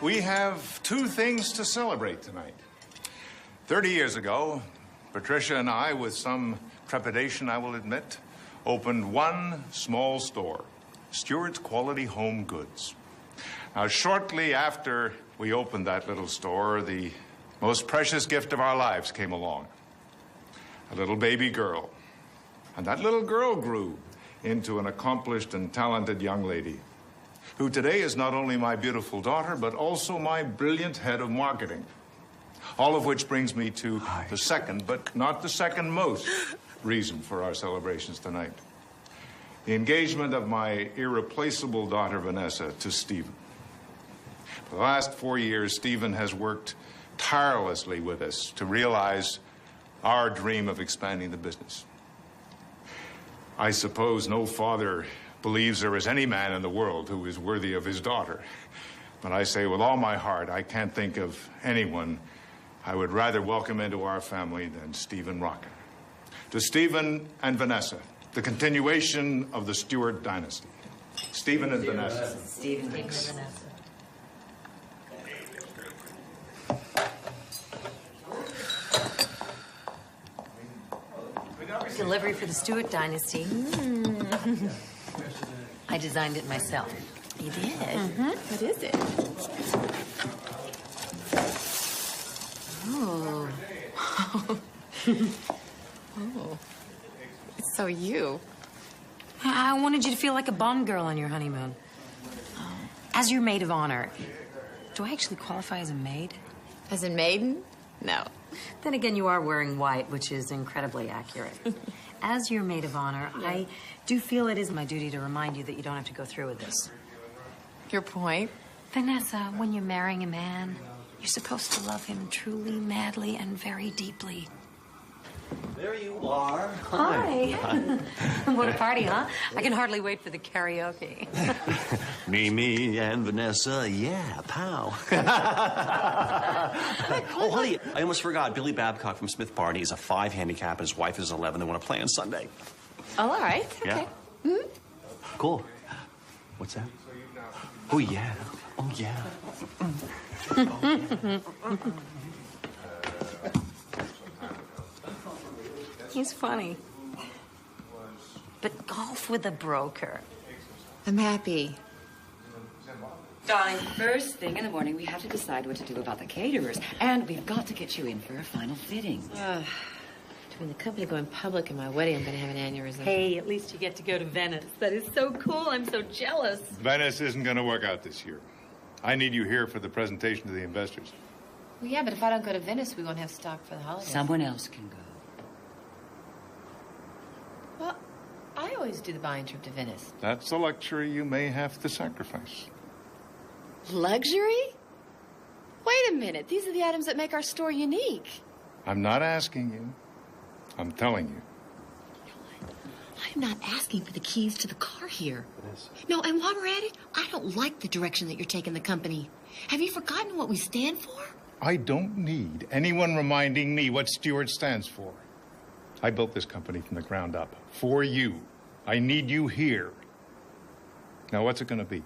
We have two things to celebrate tonight. 30 years ago, Patricia and I, with some trepidation, I will admit, opened one small store, Stewart's Quality Home Goods. Now, shortly after we opened that little store, the most precious gift of our lives came along. A little baby girl. And that little girl grew into an accomplished and talented young lady, who today is not only my beautiful daughter, but also my brilliant head of marketing. All of which brings me to the second, but not the second most, reason for our celebrations tonight. The engagement of my irreplaceable daughter, Vanessa, to Stephen. For the last 4 years, Stephen has worked tirelessly with us to realize our dream of expanding the business. I suppose no father believes there is any man in the world who is worthy of his daughter. But I say with all my heart, I can't think of anyone I would rather welcome into our family than Stephen Rocket. To Stephen and Vanessa, the continuation of the Stewart dynasty. Stephen and Vanessa. Stephen and Vanessa. Delivery for the Stewart dynasty. I designed it myself. You did? Mm-hmm. What is it? Oh. Oh. It's so you. I wanted you to feel like a Bond girl on your honeymoon. As your maid of honor. Do I actually qualify as a maid? As in maiden? No. Then again, you are wearing white, which is incredibly accurate. As your maid of honor, I do feel it is my duty to remind you that you don't have to go through with this. Your point? Vanessa, when you're marrying a man, you're supposed to love him truly, madly, and very deeply. There you are. Hi. What a party, huh? I can hardly wait for the karaoke. Me and Vanessa, yeah, pow. Oh, honey, I almost forgot. Billy Babcock from Smith Barney is a 5 handicap, and his wife is 11. They want to play on Sunday. Oh, all right. Yeah. Okay. Mm-hmm. Cool. What's that? Oh, yeah. Oh, yeah. He's funny. But golf with a broker. I'm happy. Darling, first thing in the morning, we have to decide what to do about the caterers. And we've got to get you in for a final fitting. Between the company going public and my wedding, I'm going to have an aneurysm. Hey, at least you get to go to Venice. That is so cool. I'm so jealous. Venice isn't going to work out this year. I need you here for the presentation to the investors. Well, yeah, but if I don't go to Venice, we won't have stock for the holidays. Someone else can go. Well, I always do the buying trip to Venice. That's a luxury you may have to sacrifice. Luxury? Wait a minute. These are the items that make our store unique. I'm not asking you. I'm telling you. I'm not asking for the keys to the car here. No, and while we're at it, I don't like the direction that you're taking the company. Have you forgotten what we stand for? I don't need anyone reminding me what Stewart stands for. I built this company from the ground up. For you. I need you here. Now, what's it going to be?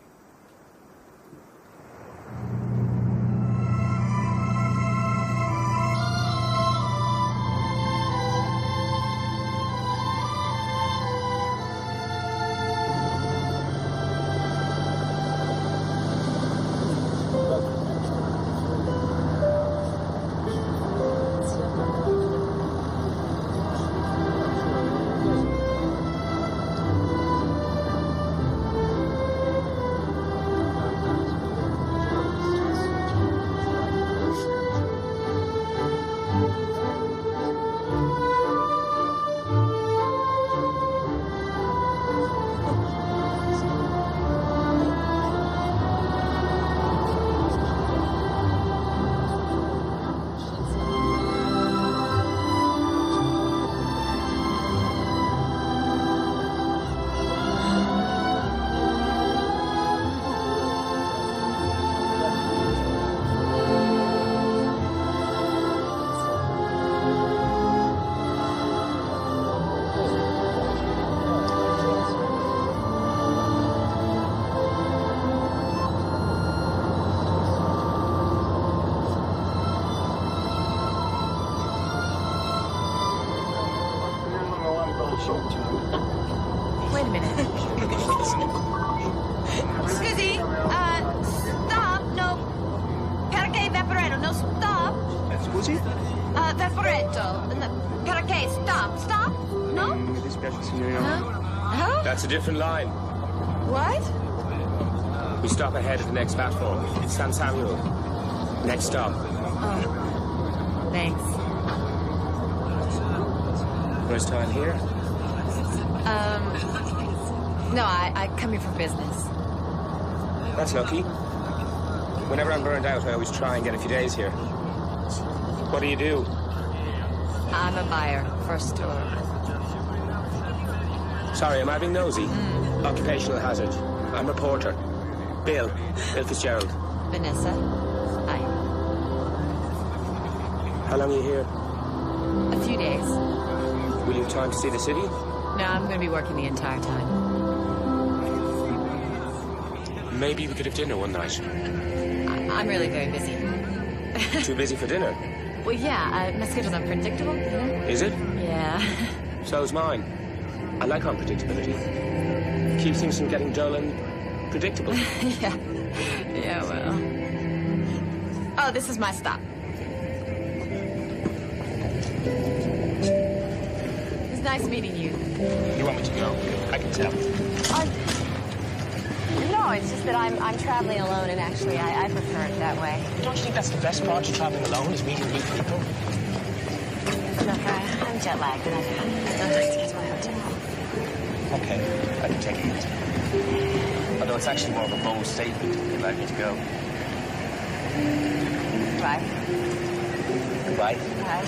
Wait a minute. Scusi, stop. No. Perché Vaporetto? No, stop. Scusi? Vaporetto. No, perché? Stop. Stop. No? Mi dispiace, signorina. Huh? That's a different line. What? We stop ahead at the next platform. It's San Samuel. Next stop. Oh. Thanks. First time here? No, I come here for business. That's lucky. Whenever I'm burned out, I always try and get a few days here. What do you do? I'm a buyer for a store. Sorry, am I being nosy? Occupational hazard. I'm a reporter. Bill Fitzgerald. Vanessa. Hi. How long are you here? A few days. Will you have time to see the city? No, I'm going to be working the entire time. Maybe we could have dinner one night. I'm really very busy. Too busy for dinner? Well, yeah, my schedule's unpredictable, you know? Is it? Yeah. So's mine. I like unpredictability. Keeps things from getting dull and predictable. Yeah. Yeah, well. Oh, this is my stop. It's nice meeting you. You want me to go? I can tell. No, it's just that I'm traveling alone, and actually, I prefer it that way. Don't you think that's the best part of traveling alone, is meeting new people? Look, I'm jet lagged, and I'd like to get to my hotel. Okay, I can take it. Although it's actually more of a bold statement if you'd like me to go. Bye. Goodbye. Bye.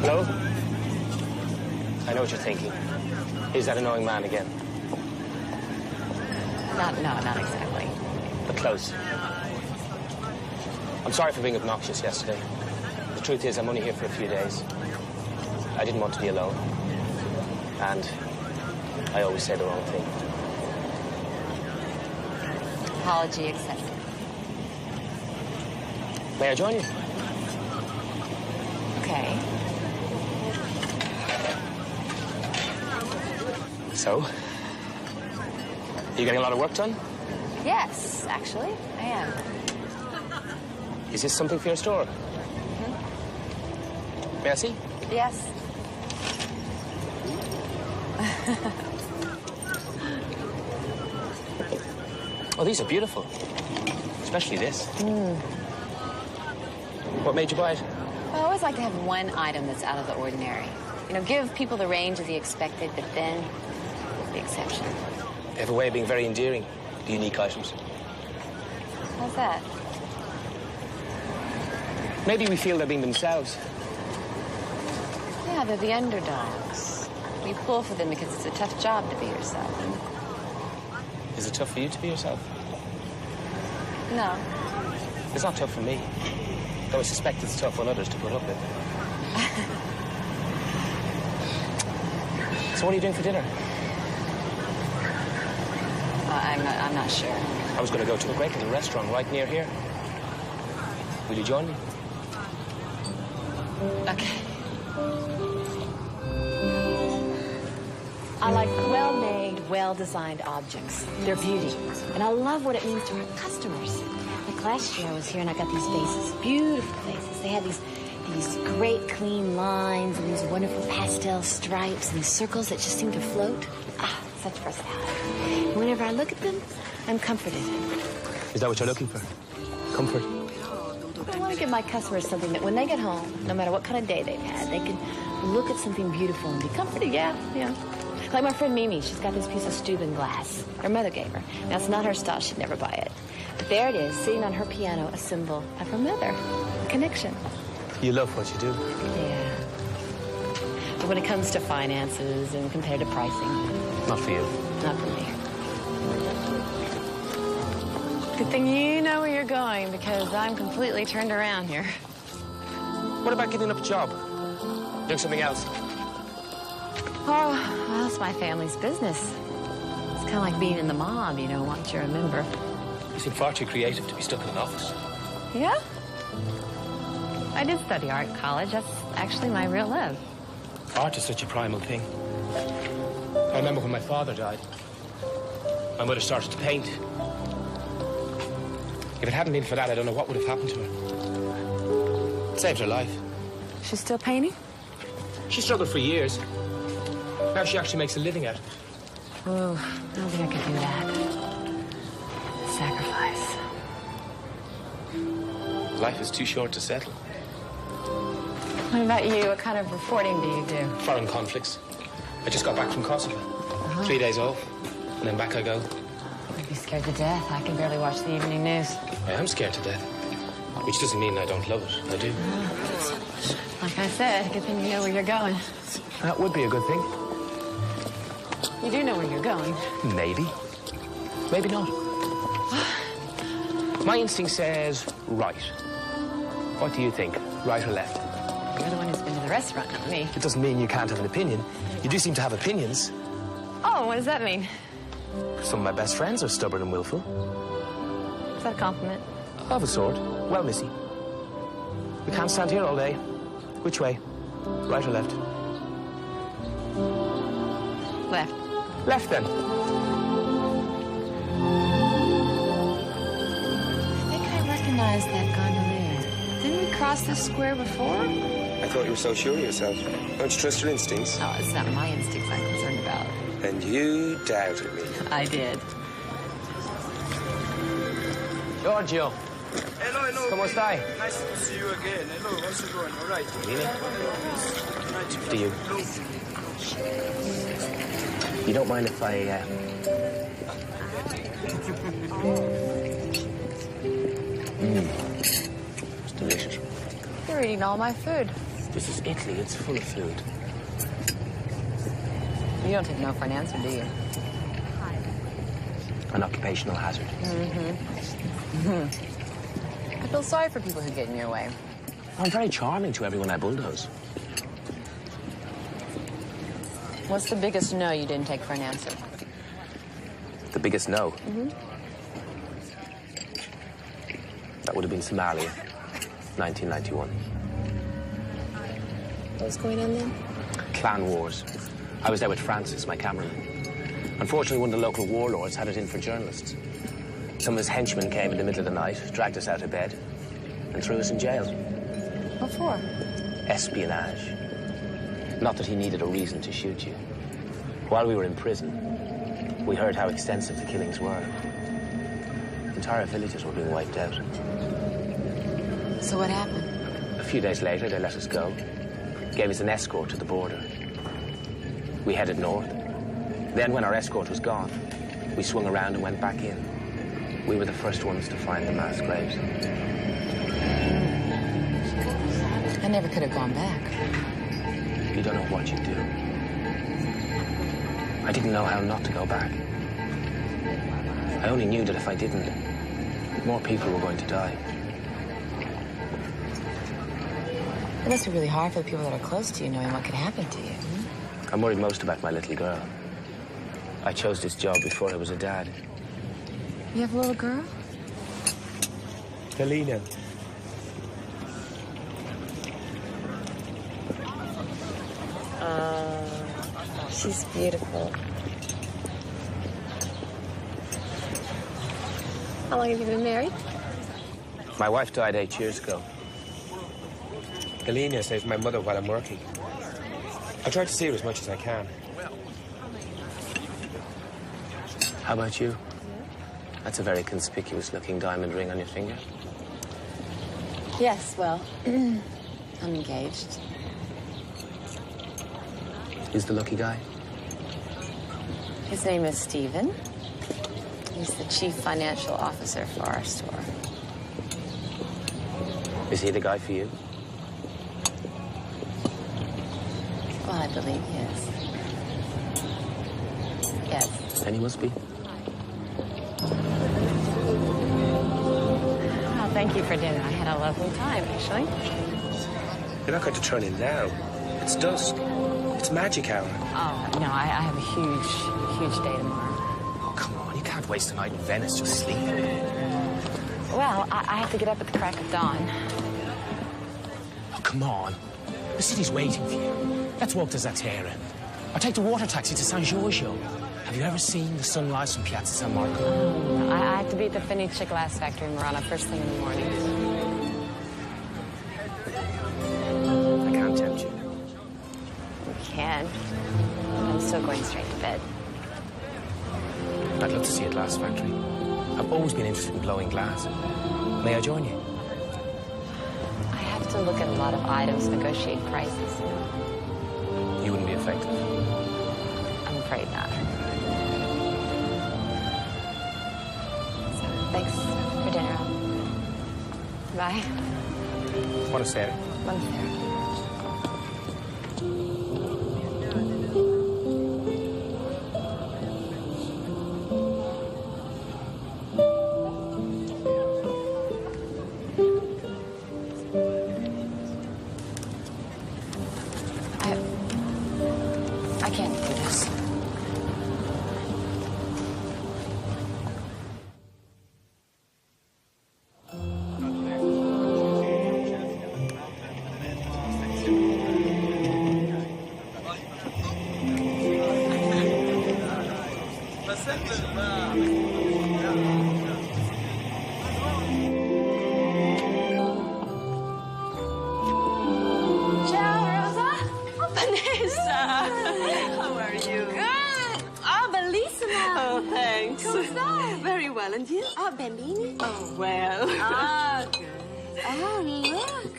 Hello? I know what you're thinking. Is that annoying man again? Not exactly. But close. I'm sorry for being obnoxious yesterday. The truth is, I'm only here for a few days. I didn't want to be alone. And I always say the wrong thing. Apology accepted. May I join you? Okay. So? You getting a lot of work done? Yes, actually, I am. Is this something for your store? May I see? Yes. Oh, these are beautiful. Especially this. What made you buy it? I always like to have one item that's out of the ordinary. You know, give people the range of the expected, but then the exception. They have a way of being very endearing, the unique items. How's that? Maybe we feel they're being themselves. Yeah, they're the underdogs. We pull for them because it's a tough job to be yourself. Is it tough for you to be yourself? No. It's not tough for me. Though I suspect it's tough on others to put up with. So what are you doing for dinner? I'm not sure. I was going to go to a great little restaurant right near here. Will you join me? Okay. I like well-made, well-designed objects. They're beauty. And I love what it means to our customers. Like last year I was here and I got these vases, beautiful vases. They had these great clean lines and these wonderful pastel stripes and these circles that just seem to float. Ah, such versatility. And whenever I look at them, I'm comforted. Is that what you're looking for? Comfort? I want to give my customers something that when they get home, no matter what kind of day they've had, they can look at something beautiful and be comforted. Yeah. Like my friend Mimi, she's got this piece of Steuben glass. Her mother gave her. Now, it's not her style. She'd never buy it. But there it is, sitting on her piano, a symbol of her mother. A connection. You love what you do. Yeah. But when it comes to finances and competitive pricing... Not for you. Not for me. Good thing you know where you're going, because I'm completely turned around here. What about giving up a job? Doing something else? Oh, well, it's my family's business. It's kind of like being in the mob, once you're a member. You seem far too creative to be stuck in an office. Yeah? I did study art in college. That's actually my real love. Art is such a primal thing. I remember when my father died. My mother started to paint. If it hadn't been for that, I don't know what would have happened to her. It saved her life. She's still painting? She struggled for years. Now she actually makes a living at it. Oh, I don't think I could do that. Sacrifice. Life is too short to settle. What about you? What kind of reporting do you do? Foreign conflicts. I just got back from Kosovo. 3 days off, and then back I go. I'd be scared to death. I can barely watch the evening news. I am scared to death. Which doesn't mean I don't love it. I do. Like I said, good thing you know where you're going. That would be a good thing. You do know where you're going. Maybe. Maybe not. My instinct says right. What do you think? Right or left? You're the one who's been to the restaurant, not me. It doesn't mean you can't have an opinion. You do seem to have opinions. Oh, what does that mean? Some of my best friends are stubborn and willful. Is that a compliment? Of a sort. Well, Missy, we can't stand here all day. Which way? Right or left? Left. Left, then. I think I recognize that gondolier. Didn't we cross this square before? I thought you were so sure of yourself. Don't you trust your instincts? Oh, it's not my instincts I'm concerned about. And you doubted me. I did. Giorgio. Hello. ¿Cómo está? Nice to see you again. Hello, how's it going? All right. Really? Nice Do you? You don't mind if I, It's delicious. You're eating all my food. This is Italy. It's full of food. You don't take no for an answer, do you? An occupational hazard. I feel sorry for people who get in your way. I'm very charming to everyone I bulldoze. What's the biggest no you didn't take for an answer? The biggest no? That would have been Somalia, 1991. What was going on then? Clan wars. I was there with Francis, my cameraman. Unfortunately, one of the local warlords had it in for journalists. Some of his henchmen came in the middle of the night, dragged us out of bed, and threw us in jail. What for? Espionage. Not that he needed a reason to shoot you. While we were in prison, we heard how extensive the killings were. Entire villages were being wiped out. So what happened? A few days later, they let us go. Gave us an escort to the border. We headed north. Then, when our escort was gone, we swung around and went back in. We were the first ones to find the mass graves. I never could have gone back. You don't know what you do. I didn't know how not to go back. I only knew that if I didn't, more people were going to die. It must be really hard for the people that are close to you, knowing what could happen to you. I'm worried most about my little girl. I chose this job before I was a dad. You have a little girl? Galina. She's beautiful. How long have you been married? My wife died 8 years ago. Galina saves my mother while I'm working. I try to see her as much as I can. How about you? That's a very conspicuous-looking diamond ring on your finger. Yes, well, I'm engaged. Who's the lucky guy? His name is Stephen. He's the chief financial officer for our store. Is he the guy for you? Well, I believe he is. Yes. Then he must be. Well, thank you for dinner. I had a lovely time, actually. You're not going to turn in now. It's dusk. It's magic hour. Oh, no, I have a huge day tomorrow. Oh, come on. You can't waste a night in Venice just sleeping. Well, I have to get up at the crack of dawn. Oh, come on. The city's waiting for you. Let's walk to Zatera. I'll take the water taxi to San Giorgio. Have you ever seen the sunrise from Piazza San Marco? I have to be at the Fenice glass factory in Murano first thing in the morning. I can't tempt you. You can. I'm still going straight to bed. I'd love to see a glass factory. I've always been interested in blowing glass. May I join you? I have to look at a lot of items, negotiate prices. You wouldn't be effective. I'm afraid not. So, thanks for dinner. Bye. Buonasera. Buonasera. I can't do this. Very well, and you? Oh, Bambini? Oh, well. Ah, good. Oh, look.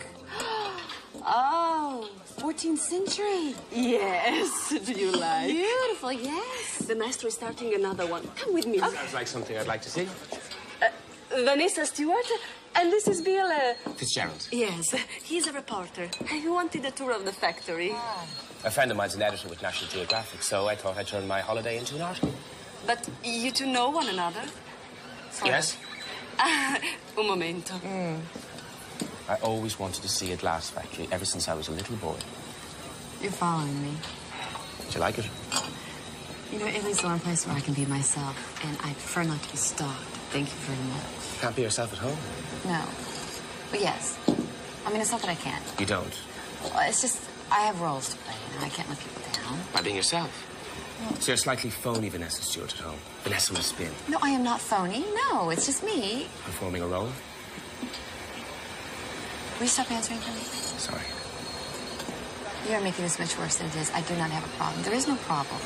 Oh, 14th century. Yes. Do you like? Beautiful, yes. The maestro is starting another one. Come with me. Sounds like something I'd like to see. Vanessa Stewart, and this is Bill... Fitzgerald. Yes, he's a reporter. He wanted a tour of the factory. A friend of mine's an editor with National Geographic, so I thought I'd turn my holiday into an article. But you two know one another? Yes. Un momento. I always wanted to see a glass factory ever since I was a little boy. You're following me. Do you like it? You know, Italy's the one place where I can be myself, and I prefer not to be stalked. Thank you very much. Can't be yourself at home. No. But yes. I mean, it's not that I can't. You don't? Well, it's just, I have roles to play, and I can't let people down. By being yourself. So you're slightly phony Vanessa Stewart at home. Vanessa with a spin. No, I am not phony. No, it's just me. Performing a role? Will you stop answering for me? Sorry. You are making this much worse than it is. I do not have a problem. There is no problem.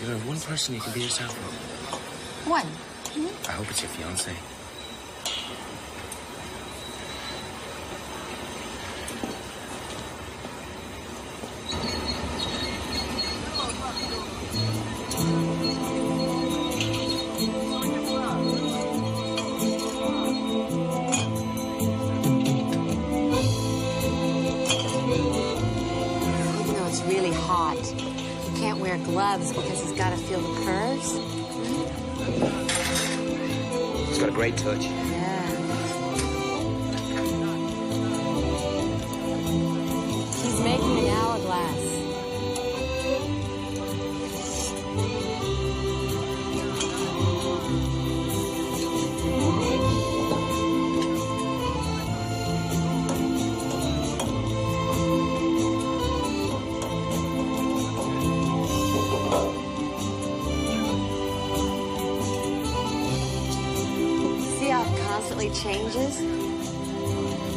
You know, one person you can be yourself with. One. I hope it's your fiancé. Gloves because he's got to feel the curves. He's got a great touch. Yeah. He's making an hourglass. constantly changes.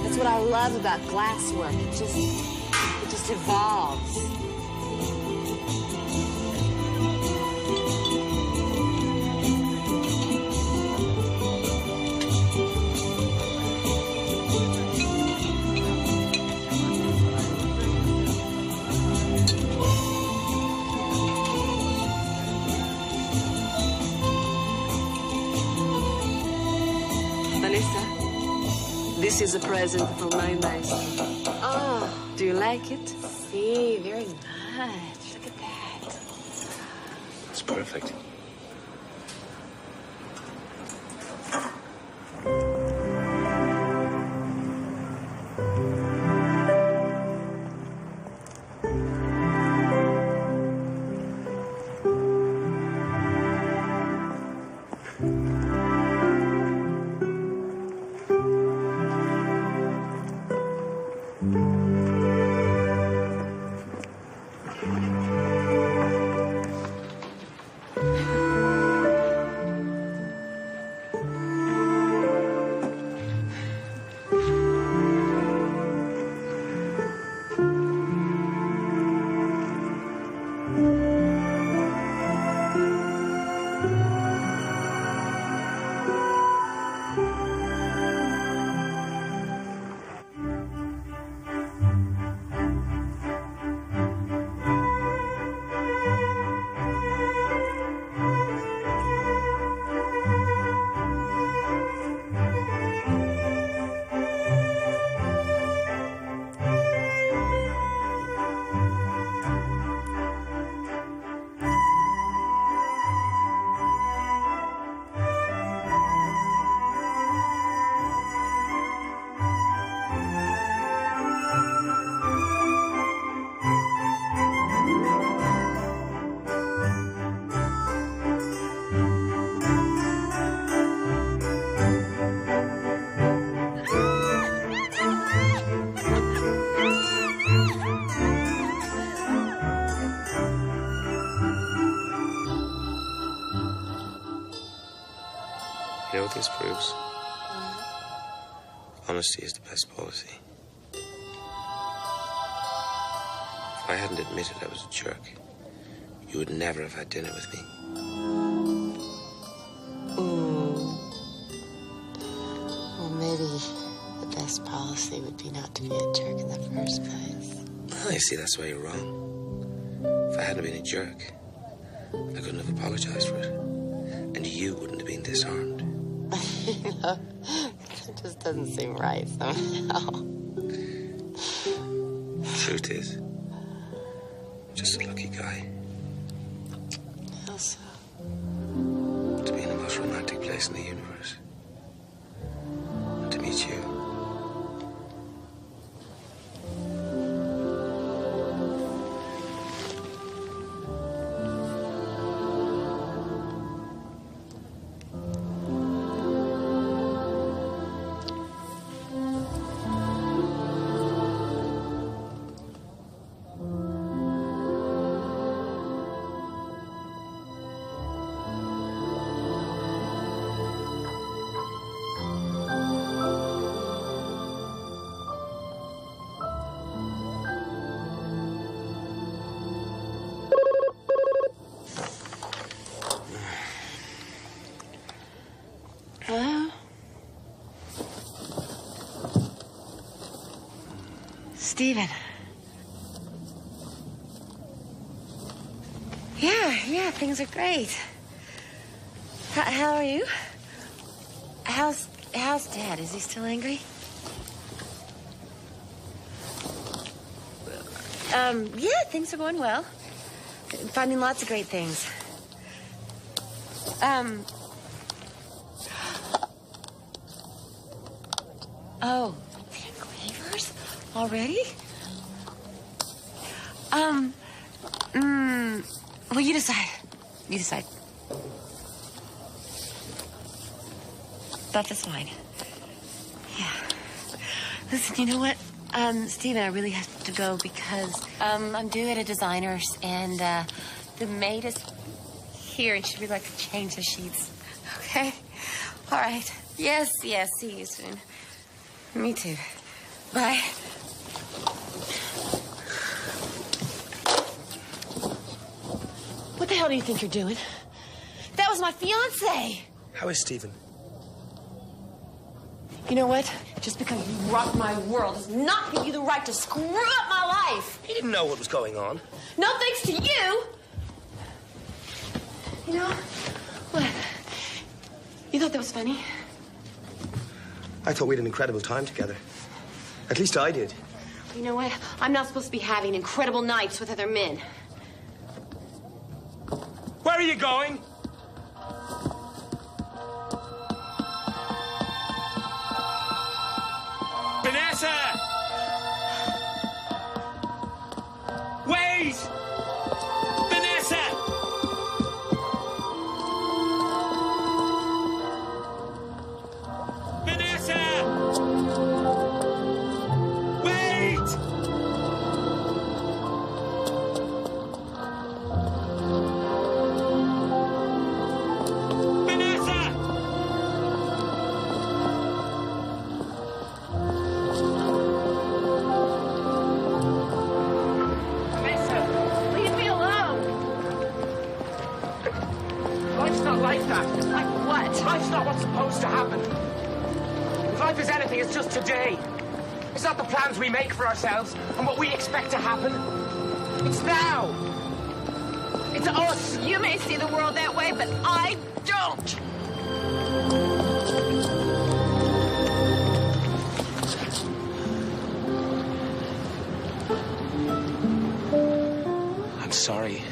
That's what I love about glasswork. It just evolves. This is a present from my master. Oh, Do you like it? see, very much. Look at that. It's perfect. You know what this proves? Honesty is the best policy. If I hadn't admitted I was a jerk, you would never have had dinner with me. Well, maybe the best policy would be not to be a jerk in the first place. Well, you see, that's why you're wrong. If I hadn't been a jerk, I couldn't have apologized for it. And you wouldn't have been disarmed. You know, it just doesn't seem right somehow. Truth is, just a lucky guy. How so? To be in the most romantic place in the universe. And to meet you. Hello? Stephen. Yeah, things are great. How are you? How's Dad? Is he still angry? Yeah, things are going well. Finding lots of great things. Oh, the engravers? Already? Well, you decide. You decide. That's fine. Yeah. Listen, you know what? Stephen, I really have to go because, I'm due at a designer's and, the maid is here and she'd really like to change the sheets. Okay? All All right. Yes, yes. See you soon. Me too. Bye. What the hell do you think you're doing? That was my fiancé. How is Stephen? You know what? Just because you rocked my world does not give you the right to screw up my life. He didn't know what was going on. No thanks to you. You know what? You thought that was funny? I thought we had an incredible time together. At least I did. You know what? I'm not supposed to be having incredible nights with other men. Where are you going? Vanessa! Wait! Vanessa! Vanessa! Wait! Life's not what's supposed to happen. If life is anything, it's just today. It's not the plans we make for ourselves and what we expect to happen. It's now. It's us. You may see the world that way, but I don't. I'm sorry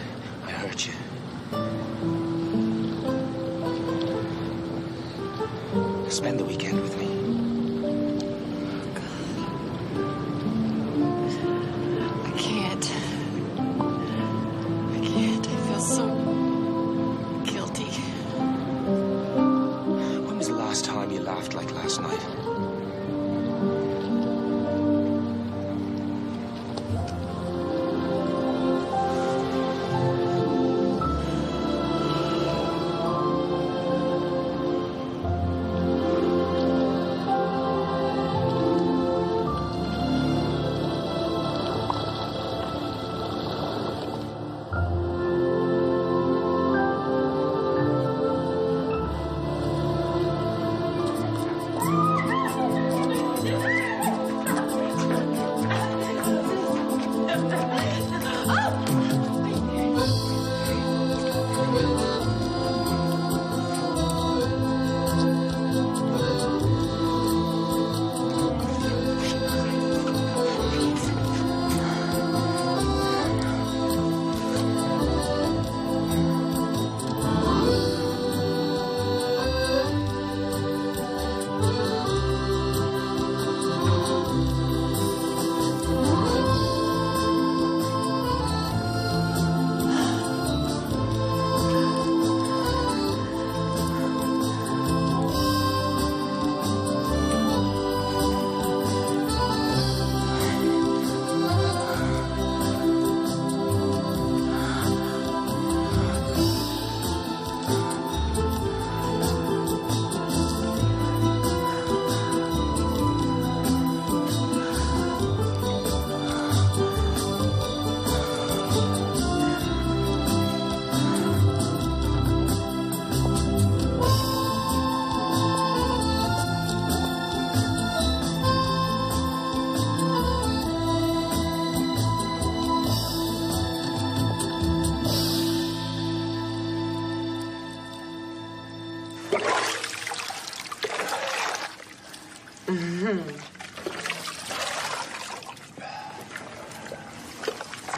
I hurt you. Spend the weekend with me. I can't. I can't. I feel so guilty. When was the last time you laughed like last night?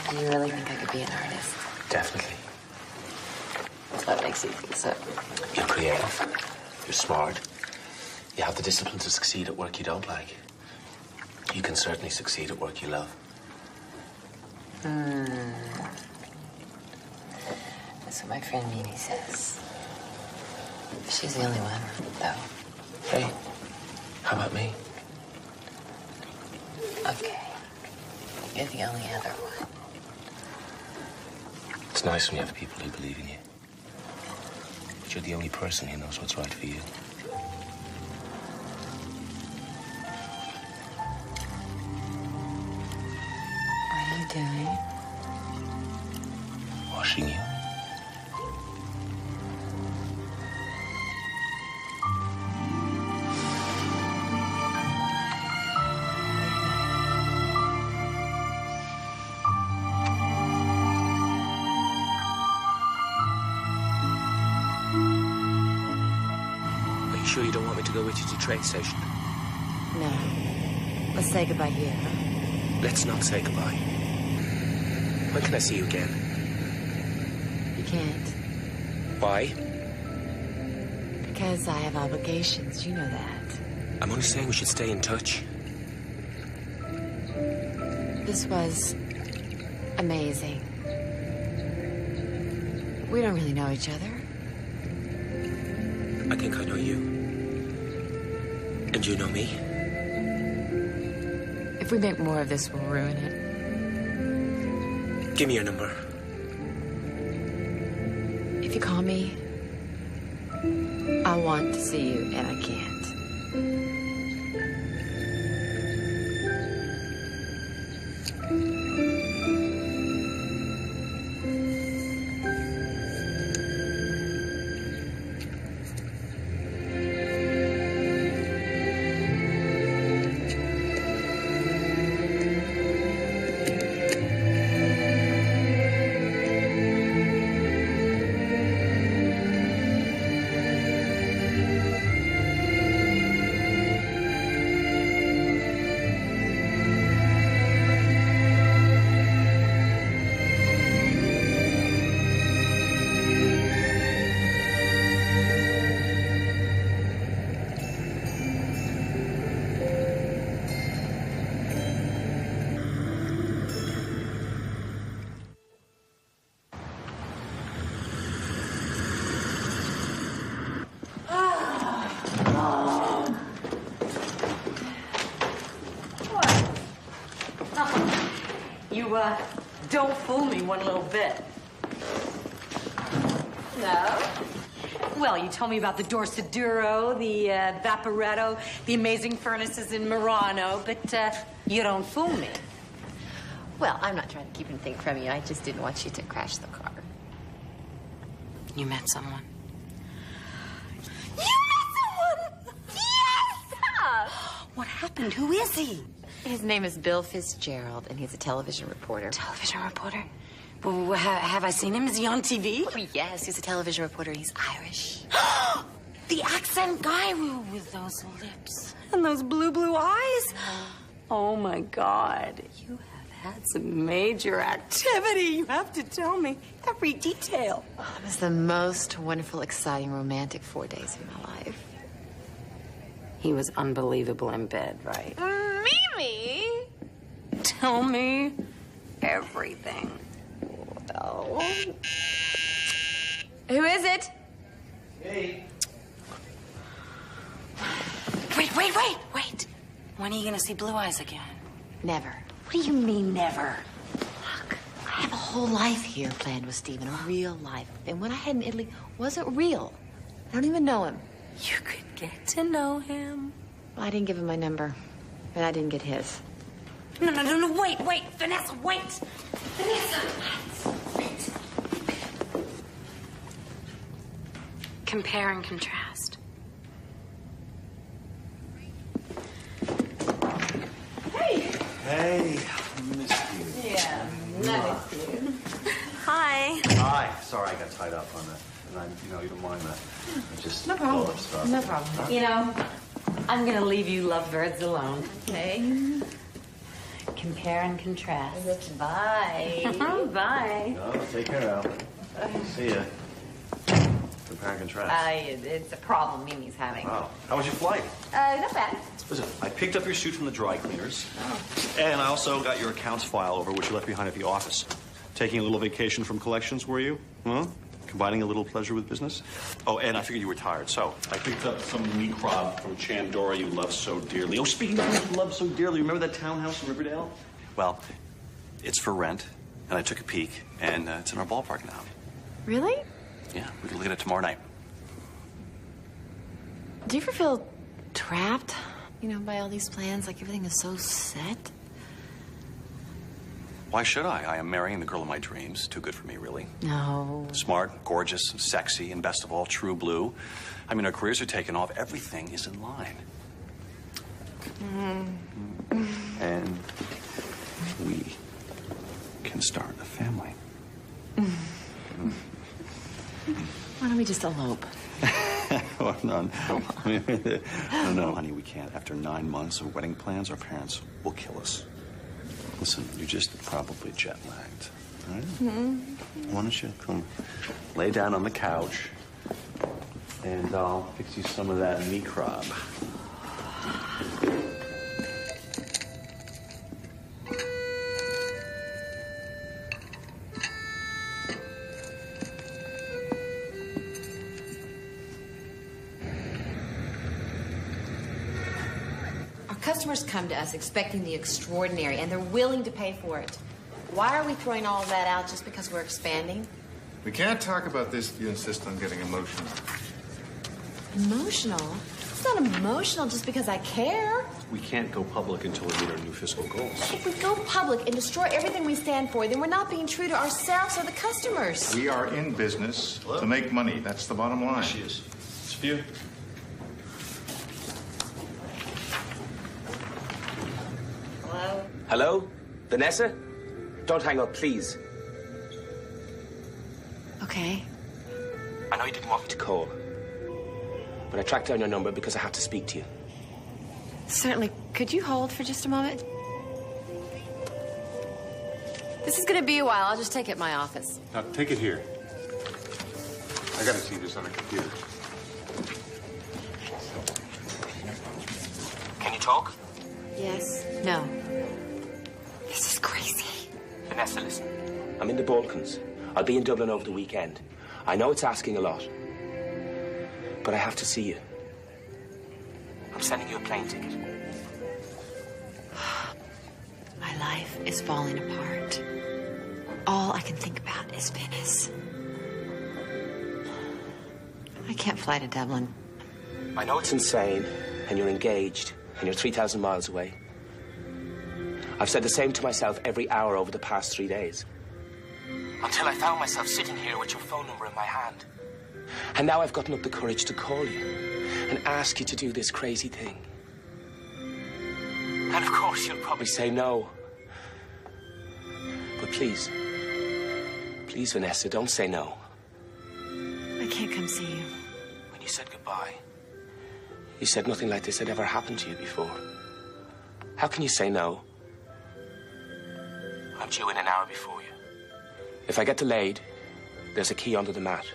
Do you really think I could be an artist? Definitely. What makes you think so? You're creative. You're smart. You have the discipline to succeed at work you don't like. You can certainly succeed at work you love. That's what my friend Mimi says. She's the only one, though. Hey, how about me? Okay. You're the only other one. It's nice when you have people who believe in you. But you're the only person who knows what's right for you. pushing you? Are you sure you don't want me to go with you to the train station? No. Let's say goodbye here, huh? Let's not say goodbye. When can I see you again? You can't. Why? Because I have obligations. You know that. I'm only saying we should stay in touch. This was amazing. We don't really know each other. I think I know you. And you know me. If we make more of this, we'll ruin it. Give me your number. If you call me, I want to see you, and I can't. Don't fool me one little bit. No? Well, you told me about the Dorsaduro, the Vaporetto, the amazing furnaces in Murano, but you don't fool me. Well, I'm not trying to keep anything from you. I just didn't want you to crash the car. You met someone. You met someone! Yes! What happened? Who is he? His name is Bill Fitzgerald, and he's a television reporter. Television reporter? Well, have I seen him? Is he on TV? Oh, yes, he's a television reporter. He's Irish. The accent guy with those lips and those blue eyes. Oh, my God. You have had some major activity. You have to tell me every detail. Oh, it was the most wonderful, exciting, romantic 4 days of my life. He was unbelievable in bed, right? Mimi! Tell me everything. Well... Who is it? Hey. Wait. When are you gonna see Blue Eyes again? Never. What do you mean, never? Look, I have a whole life here planned with Stephen, a real life. And what I had in Italy wasn't real. I don't even know him. You could get to know him. Well, I didn't give him my number, and I didn't get his. No, wait, Vanessa, wait. Vanessa, wait. Compare and contrast. Hey, I missed you. Yeah, nice you. Hi. Hi. Sorry, I got tied up on that. And you don't mind that. I just No problem. all that stuff. No problem. You know, I'm gonna leave you lovebirds alone. Okay. Compare and contrast. Bye. Bye. No, take care now. See ya. Compare and contrast. It's a problem Mimi's having. Wow. How was your flight? Not bad. Listen, I picked up your suit from the dry cleaners. And I also got your accounts file over, which you left behind at the office. Taking a little vacation from collections, were you? Huh? Combining a little pleasure with business? Oh, and I figured you were tired, so I picked up some meat crab from Chandora you love so dearly. Oh, speaking of things you love so dearly, remember that townhouse in Riverdale? Well, it's for rent, and I took a peek, and it's in our ballpark now. Really? Yeah, we can look at it tomorrow night. Do you ever feel trapped, by all these plans? Like everything is so set? Why should I? I am marrying the girl of my dreams. Too good for me, really. No. Smart, gorgeous, sexy, and best of all, true blue. I mean, our careers are taking off. Everything is in line. And we can start a family. Why don't we just elope? Oh, no, honey, we can't. After 9 months of wedding plans, our parents will kill us. Listen, you're just probably jet-lagged, all right? Why don't you come lay down on the couch, and I'll fix you some of that meat crab. Customers come to us expecting the extraordinary, and they're willing to pay for it. Why are we throwing all of that out just because we're expanding? We can't talk about this if you insist on getting emotional. Emotional? It's not emotional just because I care. We can't go public until we meet our new fiscal goals. If we go public and destroy everything we stand for, then we're not being true to ourselves or the customers. We are in business to make money. That's the bottom line. She is. It's for you. Hello? Vanessa? Don't hang up, please. Okay. I know you didn't want me to call, but I tracked down your number because I have to speak to you. Certainly. Could you hold for just a moment? This is going to be a while. I'll just take it in my office. Now, take it here. I gotta see this on a computer. Can you talk? Yes. No. This is crazy. Vanessa, listen. I'm in the Balkans. I'll be in Dublin over the weekend. I know it's asking a lot, but I have to see you. I'm sending you a plane ticket. My life is falling apart. All I can think about is Venice. I can't fly to Dublin. I know it's insane, and you're engaged, and you're 3,000 miles away. I've said the same to myself every hour over the past 3 days. Until I found myself sitting here with your phone number in my hand. And now I've gotten up the courage to call you and ask you to do this crazy thing. And of course, you'll probably say no. But please, please, Vanessa, don't say no. I can't come see you. When you said goodbye, you said nothing like this had ever happened to you before. How can you say no? I'm due in an hour before you. If I get delayed, there's a key under the mat.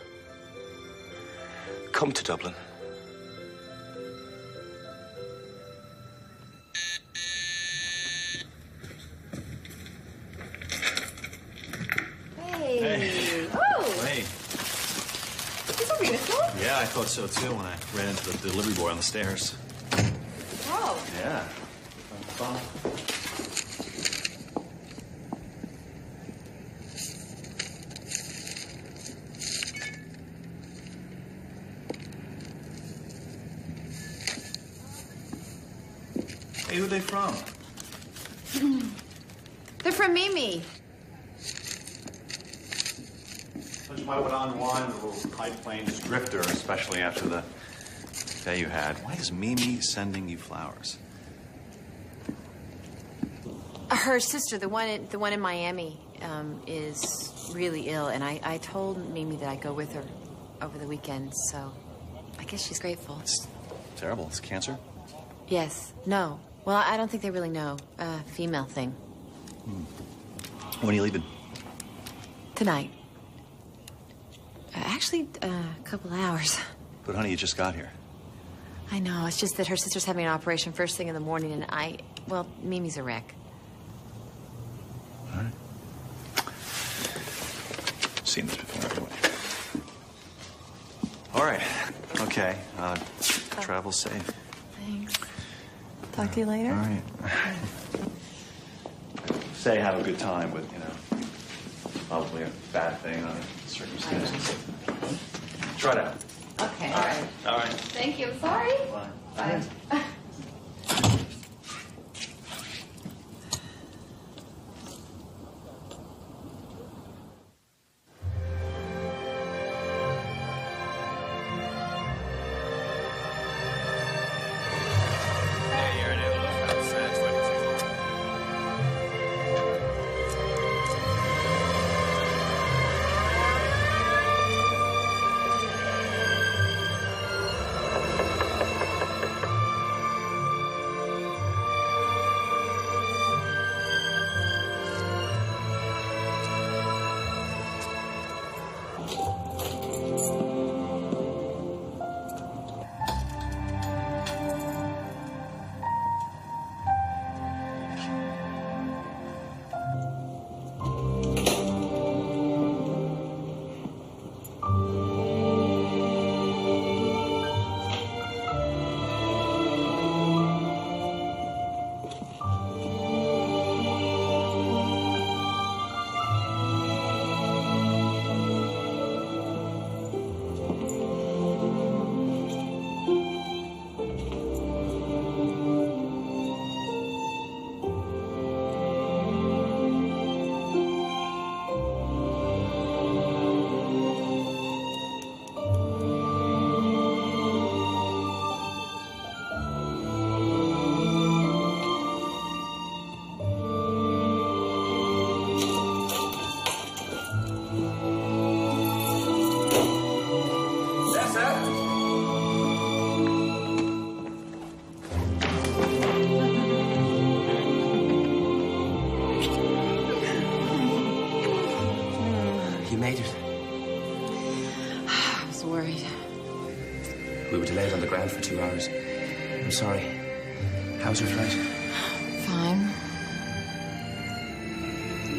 Come to Dublin. Hey. Oh. Hey. Is it beautiful? Yeah, I thought so too when I ran into the delivery boy on the stairs. Oh. Yeah. Fun. Hey, who are they from? They're from Mimi. You might want to unwind a little high plains drifter, especially after the day you had. Why is Mimi sending you flowers? Her sister, the one in Miami, is really ill, and I told Mimi that I'd go with her over the weekend, so I guess she's grateful. It's terrible. It's cancer? Yes. No. Well, I don't think they really know. Female thing. When are you leaving? Tonight. Actually, a couple hours. But honey, you just got here. I know. It's just that her sister's having an operation first thing in the morning, and well, Mimi's a wreck. All right. Seen this before, anyway. All right. Okay. Travel safe. Thanks. Talk to you later. All right. Say have a good time, but, probably a bad thing on circumstances. Try it out. Okay. All right. All right. Thank you. Sorry. Bye. Bye. made it. I was worried. We were delayed on the ground for 2 hours. I'm sorry. How was your flight? Fine.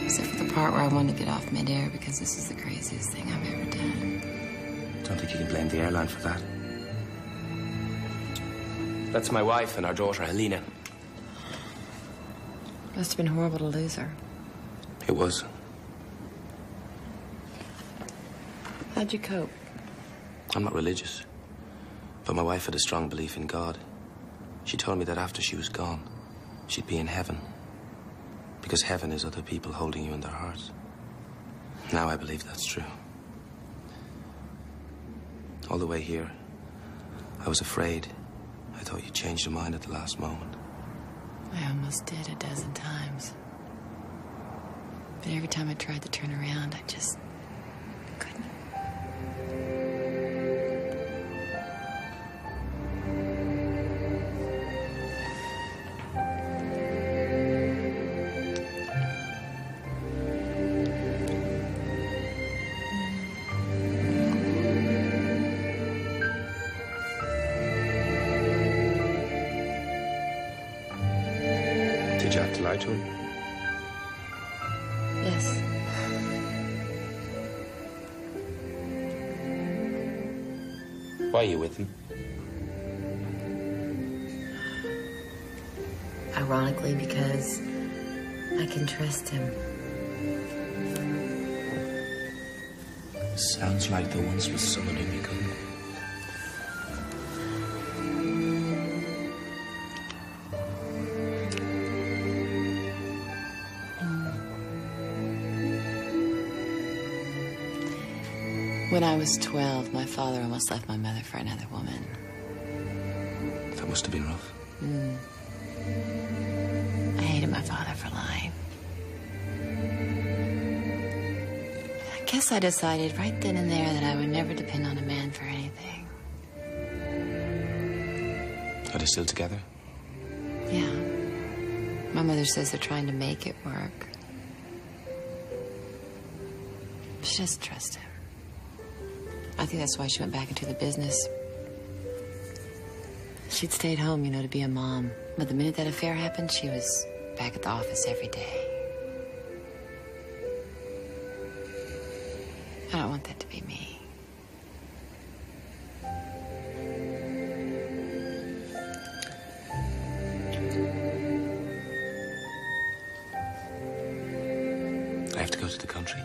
Except for the part where I wanted to get off midair because this is the craziest thing I've ever done. Don't think you can blame the airline for that. That's my wife and our daughter, Helena. Must have been horrible to lose her. It was. How'd you cope? I'm not religious, but my wife had a strong belief in God. She told me that after she was gone, she'd be in heaven. Because heaven is other people holding you in their hearts. Now I believe that's true. All the way here, I was afraid. I thought you'd changed your mind at the last moment. I almost did 12 times. But every time I tried to turn around, I just couldn't. Did you have to lie to him? Yes. Why are you with him? Ironically, because I can trust him. Sounds like there once was someone whom you couldn't. When I was 12, my father almost left my mother for another woman. That must have been rough. I hated my father for lying. I guess I decided right then and there that I would never depend on a man for anything. Are they still together? Yeah. My mother says they're trying to make it work. She doesn't trust him. I think that's why she went back into the business. She'd stayed home, to be a mom. But the minute that affair happened, she was back at the office every day. I don't want that to be me. I have to go to the country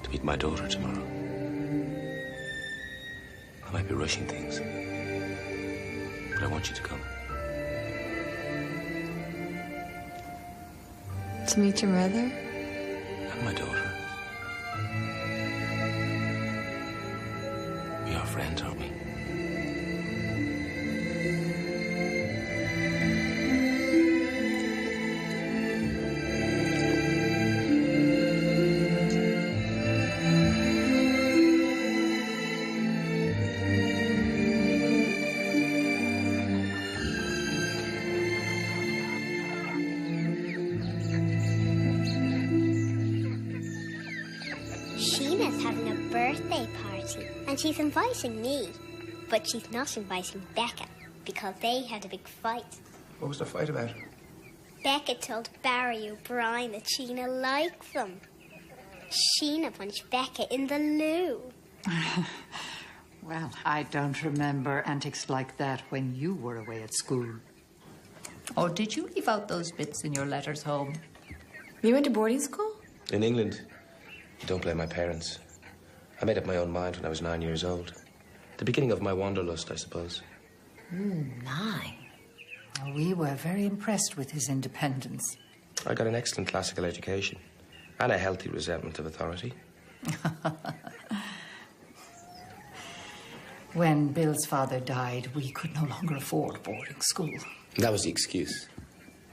to meet my daughter tomorrow. I might be rushing things, but I want you to come. To meet your mother? And my daughter. We are friends, aren't we? And she's inviting me, but she's not inviting Becca because they had a big fight. What was the fight about? Becca told Barry O'Brien that Sheena likes him. Sheena punched Becca in the loo. Well, I don't remember antics like that when you were away at school. Or did you leave out those bits in your letters home? You went to boarding school? In England. Don't blame my parents. I made up my own mind when I was 9 years old. The beginning of my wanderlust, I suppose. 9. We were very impressed with his independence. I got an excellent classical education and a healthy resentment of authority. When Bill's father died, we could no longer afford boarding school. That was the excuse.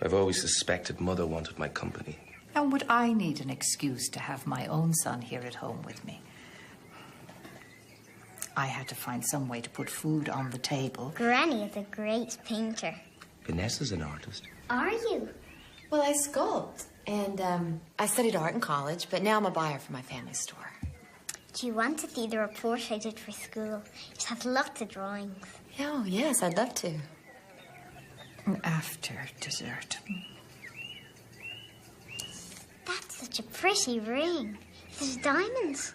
I've always suspected Mother wanted my company. And would I need an excuse to have my own son here at home with me? I had to find some way to put food on the table. Granny is a great painter. Vanessa's an artist. Are you? Well, I sculpt. And I studied art in college, but now I'm a buyer for my family store. Do you want to see the report I did for school? It has lots of drawings. Oh, yes, I'd love to. After dessert. That's such a pretty ring. There's diamonds.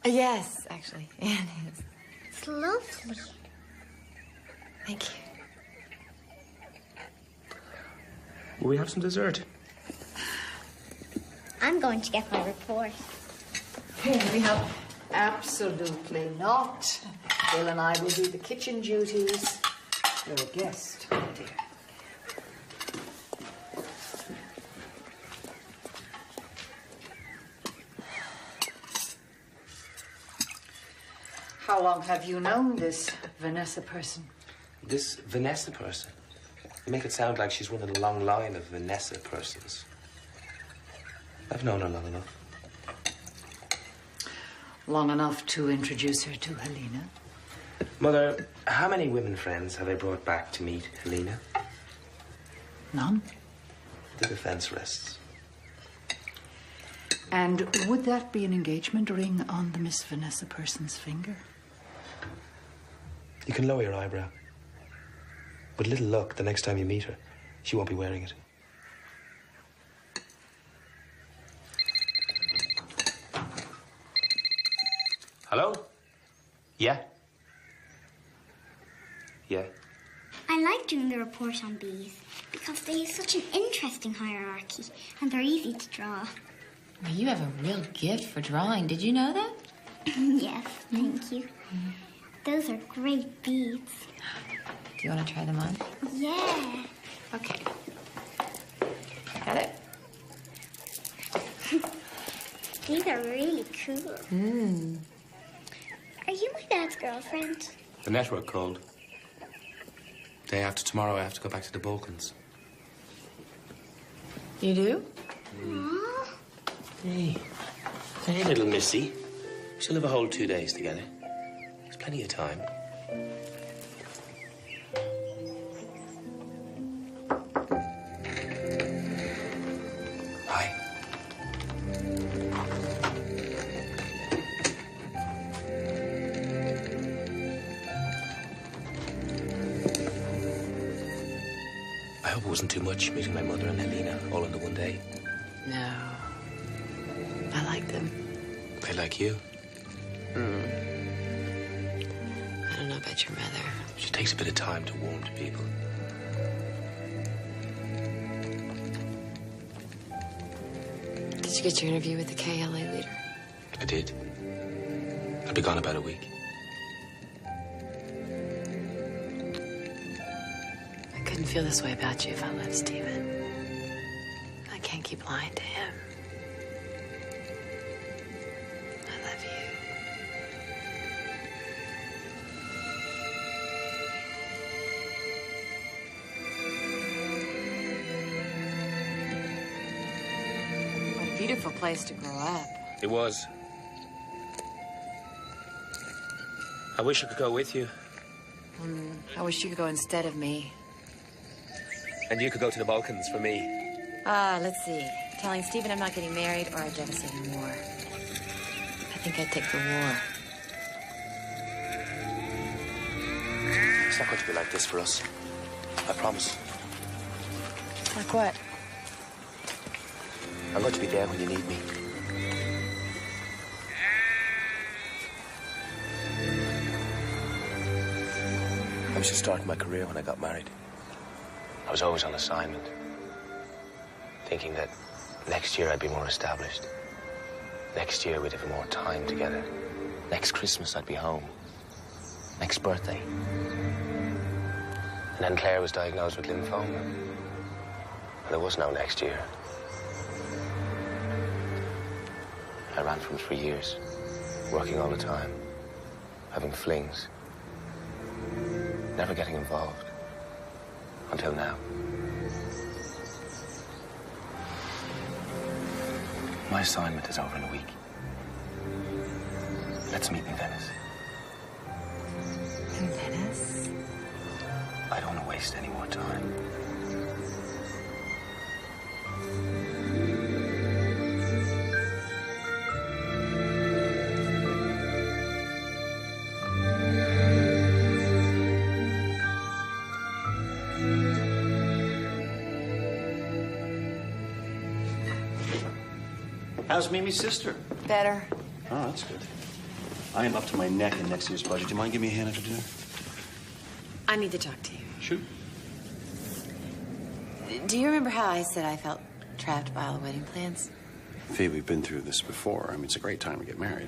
Yes, actually. Yeah, it is. It's lovely. Thank you. Will we have some dessert? I'm going to get my report. We have absolutely not. Bill and I will do the kitchen duties. You're a guest, my dear. How long have you known this Vanessa person? This Vanessa person? You make it sound like she's one of the long line of Vanessa persons. I've known her long enough. Long enough to introduce her to Helena? Mother, how many women friends have I brought back to meet Helena? None. The defense rests. And would that be an engagement ring on the Miss Vanessa person's finger? You can lower your eyebrow. With little luck, the next time you meet her, she won't be wearing it. Hello? Yeah? Yeah? I like doing the report on bees because they have such an interesting hierarchy and they're easy to draw. Well, you have a real gift for drawing. Did you know that? Yes, thank you. Those are great beads. Do you want to try them on? Yeah. Okay. Got it? These are really cool. Hmm. Are you my dad's girlfriend? The network called. Day after tomorrow, I have to go back to the Balkans. You do? Aww. Hey. Hey, little missy. We still have a whole 2 days together. There's plenty of time. Hi. I hope it wasn't too much meeting my mother and Helena all in the one day. No. I like them. They like you. I don't know about your mother. She takes a bit of time to warm to people. Did you get your interview with the KLA leader? I did. I'll be gone about a week. I couldn't feel this way about you if I left Stephen. I can't keep lying to him. I love you. What a beautiful place to grow up. It was. I wish I could go with you. I wish you could go instead of me. And you could go to the Balkans for me. Let's see. Telling Stephen I'm not getting married or a devastating war. I think I'd take the war. It's not going to be like this for us. I promise. Like what? I'm going to be there when you need me. I was just starting my career when I got married. I was always on assignment, thinking that next year I'd be more established. Next year we'd have more time together. Next Christmas I'd be home. Next birthday. And then Claire was diagnosed with lymphoma. And there was no next year. I ran from it for years, working all the time, having flings, never getting involved. Until now. My assignment is over in a week. Let's meet in Venice. In Venice? I don't want to waste any more time. How's Mimi's sister? Better. Oh, that's good. I am up to my neck in next year's budget. Do you mind giving me a hand after dinner? I need to talk to you. Shoot. Do you remember how I said I felt trapped by all the wedding plans? Fee, we've been through this before. I mean, it's a great time to get married.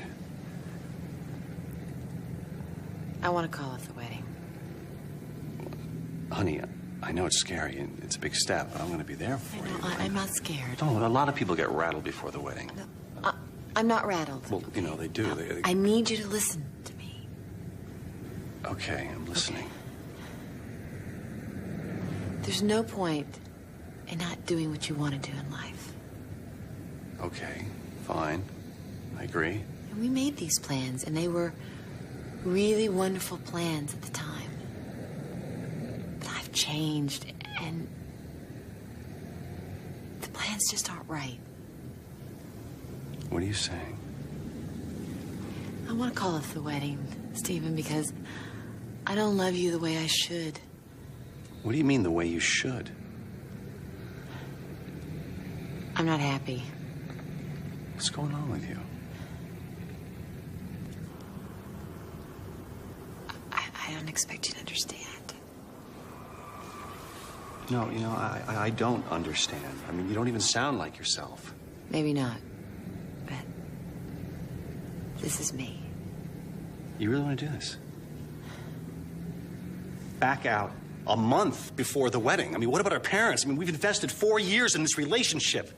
I want to call off the wedding. Honey, I know it's scary and it's a big step, but I'm going to be there for you. I'm not scared. No, a lot of people get rattled before the wedding. No, I'm not rattled. Well, you know, they do. I need you to listen to me. Okay, I'm listening. There's no point in not doing what you want to do in life. Okay, fine. I agree. And we made these plans, and they were really wonderful plans at the time. But I've changed, and the plans just aren't right. What are you saying? I want to call off the wedding, Stephen, because I don't love you the way I should. What do you mean the way you should? I'm not happy. What's going on with you? I don't expect you to understand. No, you know, I don't understand. I mean, you don't even sound like yourself. Maybe not, but this is me. You really want to do this? Back out a month before the wedding. I mean, what about our parents? I mean, we've invested 4 years in this relationship.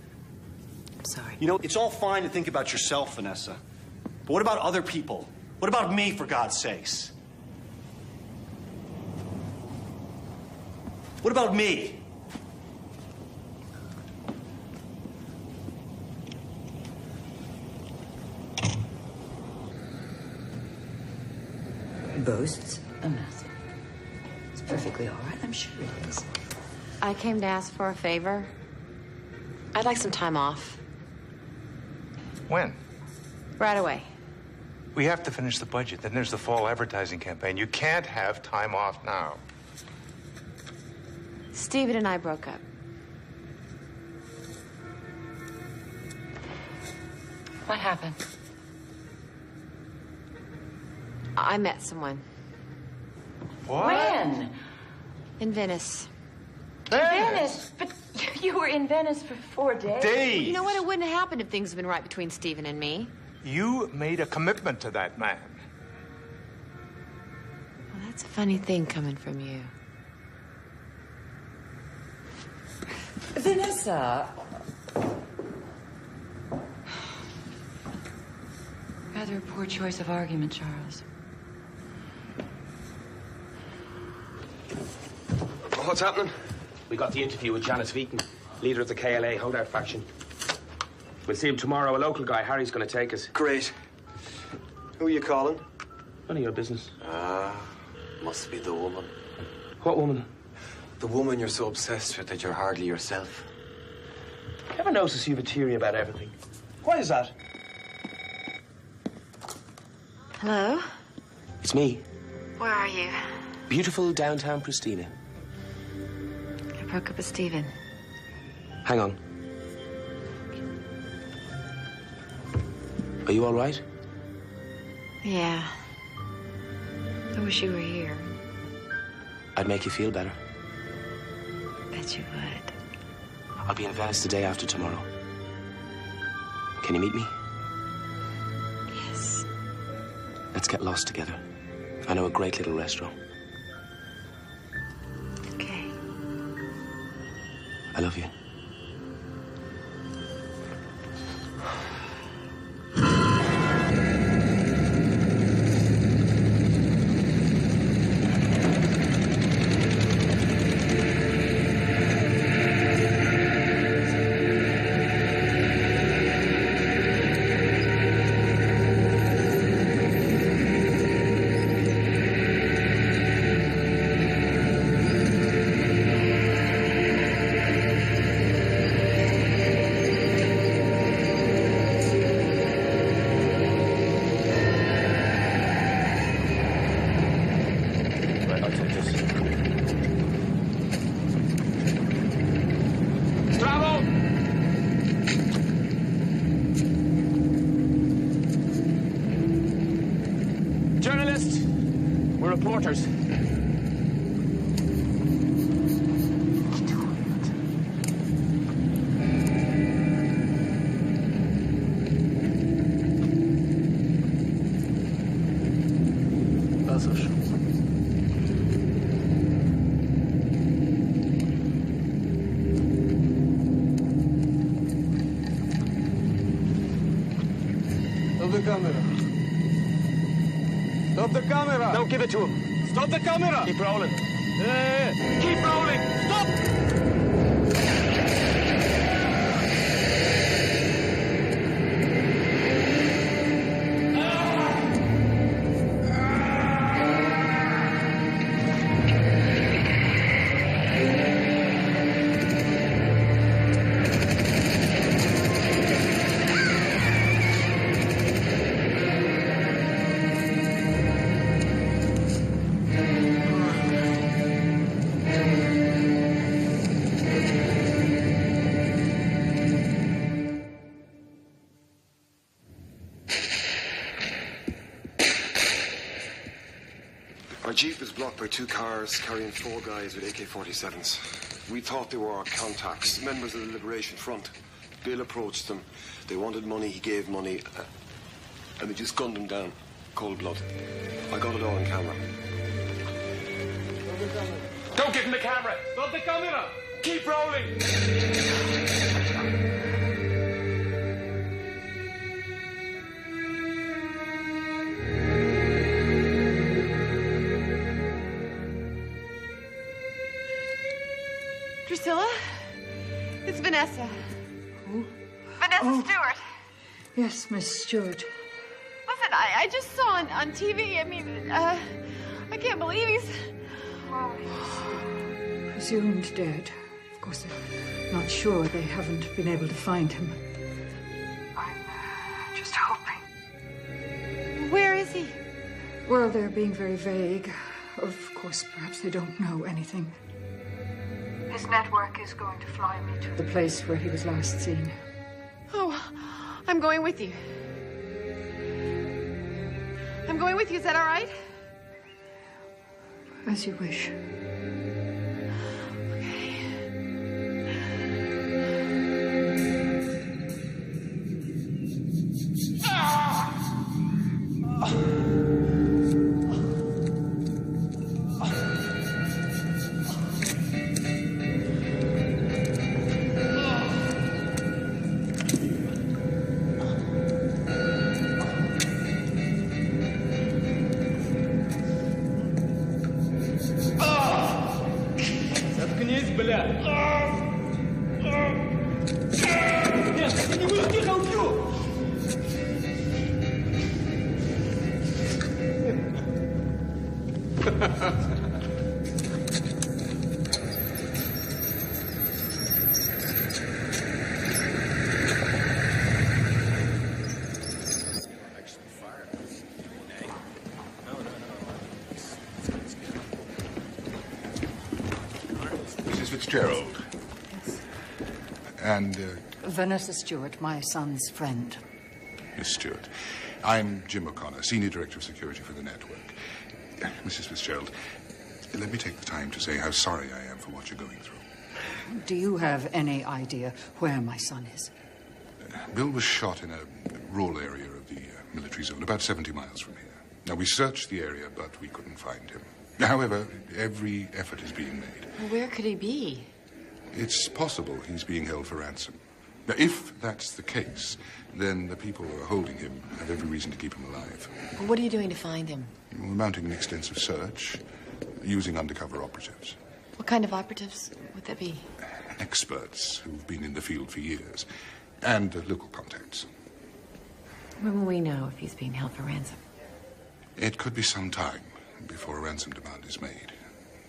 I'm sorry. You know, it's all fine to think about yourself, Vanessa. But what about other people? What about me, for God's sakes? What about me? Boasts a method. It's perfectly all right, I'm sure it is. I came to ask for a favor. I'd like some time off. When? Right away. We have to finish the budget. Then there's the fall advertising campaign. You can't have time off now. Stephen and I broke up. What happened? I met someone. What? When? In Venice. Venice? But you were in Venice for 4 days. Days? You know what? It wouldn't have happened if things had been right between Stephen and me. You made a commitment to that man. Well, that's a funny thing coming from you. Vanessa. Rather a poor choice of argument, Charles. What's happening? We got the interview with Janice Veaton, leader of the KLA holdout faction. We'll see him tomorrow. A local guy, Harry's going to take us. Great. Who are you calling? None of your business. Must be the woman. What woman? The woman you're so obsessed with that you're hardly yourself. Ever notice you have a theory about everything? Why is that? Hello? It's me. Where are you? Beautiful downtown Pristina. I broke up with Stephen. Hang on. Are you all right? Yeah. I wish you were here. I'd make you feel better. Bet you would. I'll be in Venice the day after tomorrow. Can you meet me? Yes. Let's get lost together. I know a great little restaurant. Okay. I love you. reporters. Stop the camera. Stop the camera. Don't give it to him. Stop the camera. Keep rolling. Keep rolling. Stop. Our jeep was blocked by 2 cars carrying 4 guys with AK-47s. We thought they were our contacts, members of the Liberation Front. Bill approached them. They wanted money, he gave money, and they just gunned them down. Cold blood. I got it all on camera. Don't give him the camera. Stop the camera. Keep rolling. Drusilla? It's Vanessa. Who? Vanessa Stewart. Yes, Miss Stewart. Listen, I just saw on TV, I mean, I can't believe he's... Presumed dead. Of course, they're not sure. They haven't been able to find him. I'm just hoping. Where is he? Well, they're being very vague. Of course, perhaps they don't know anything. His network is going to fly me to the place where he was last seen. Oh, I'm going with you. I'm going with you. Is that all right? As you wish. Заткнись, бля. Нет, ты не будешь, тихо, убью. Mrs. Fitzgerald. And, Vanessa Stewart, my son's friend. Miss Stewart. I'm Jim O'Connor, Senior Director of Security for the network. Mrs. Fitzgerald, let me take the time to say how sorry I am for what you're going through. Do you have any idea where my son is? Bill was shot in a rural area of the military zone, about 70 miles from here. Now, we searched the area, but we couldn't find him. However, every effort is being made. Where could he be? It's possible he's being held for ransom. Now, if that's the case, then the people who are holding him have every reason to keep him alive. What are you doing to find him? We're mounting an extensive search, using undercover operatves. What kind of operatives would that be? Experts who've been in the field for years, and local contacts. When will we know if he's being held for ransom? It could be some time before a ransom demand is made.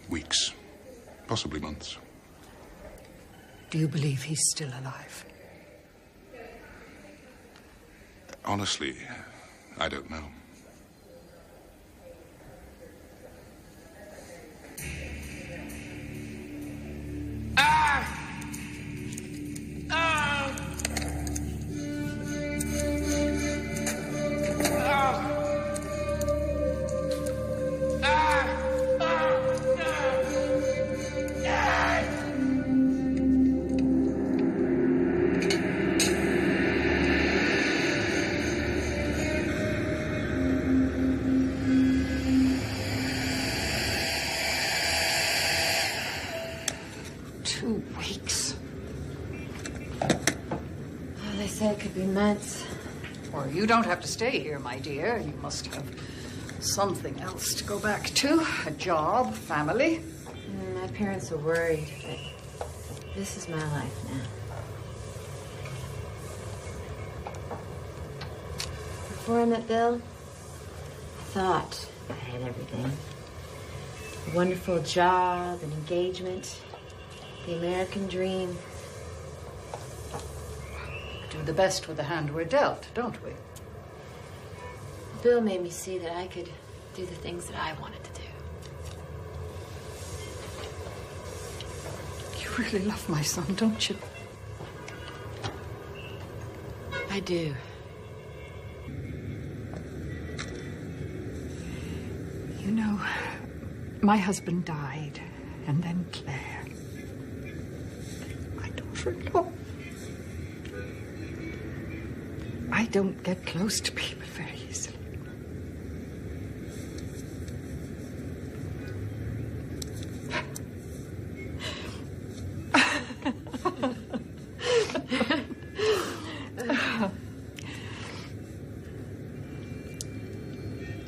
Weeks, possibly months. Do you believe he's still alive? Honestly, I don't know. 2 weeks. Well, they said it could be months. Well, you don't have to stay here, my dear. You must have something else to go back to. A job, family. My parents are worried, but this is my life now. Before I met Bill, I thought I had everything. A wonderful job, an engagement, the American dream. Do the best with the hand we're dealt, don't we? Bill made me see that I could do the things that I wanted to do. You really love my son, don't you? I do. You know, my husband died, and then Claire. I don't know. I don't get close to people very easily.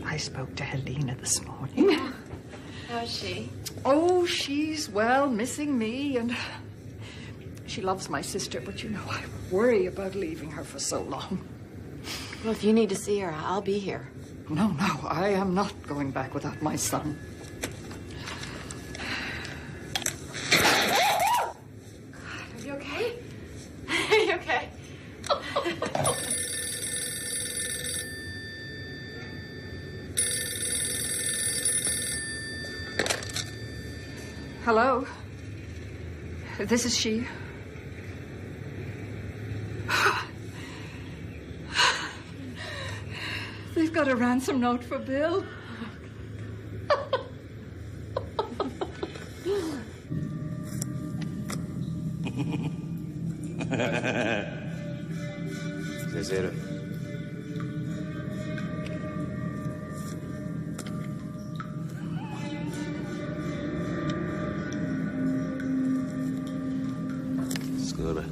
I spoke to Helena this morning. How's she? Oh, she's, well, missing me, and she loves my sister, but you know, I worry about leaving her for so long. Well, if you need to see her, I'll be here. No, I am not going back without my son. Are you okay? Are you okay? Hello? This is she. They've got a ransom note for Bill. Zero. Skoro.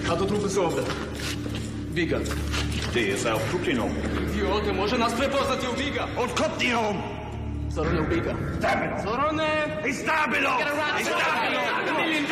Hado trupy słowne. Viga. Ти за Купліном. Ідіоти, може нас припознати у Viga. Откопни його! Сторони у Viga. Stabilo! Сторони! Stabilo! Stabilo! $1 million!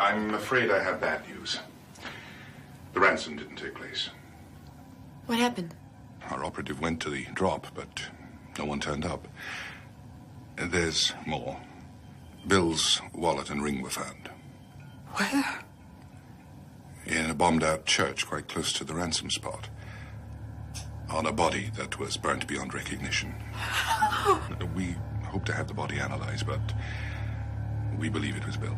I'm afraid I have bad news. The ransom didn't take place. What happened? Our operative went to the drop, but no one turned up. There's more. Bill's wallet and ring were found. Where? In a bombed-out church quite close to the ransom spot. On a body that was burnt beyond recognition. We hope to have the body analyzed, but we believe it was Bill.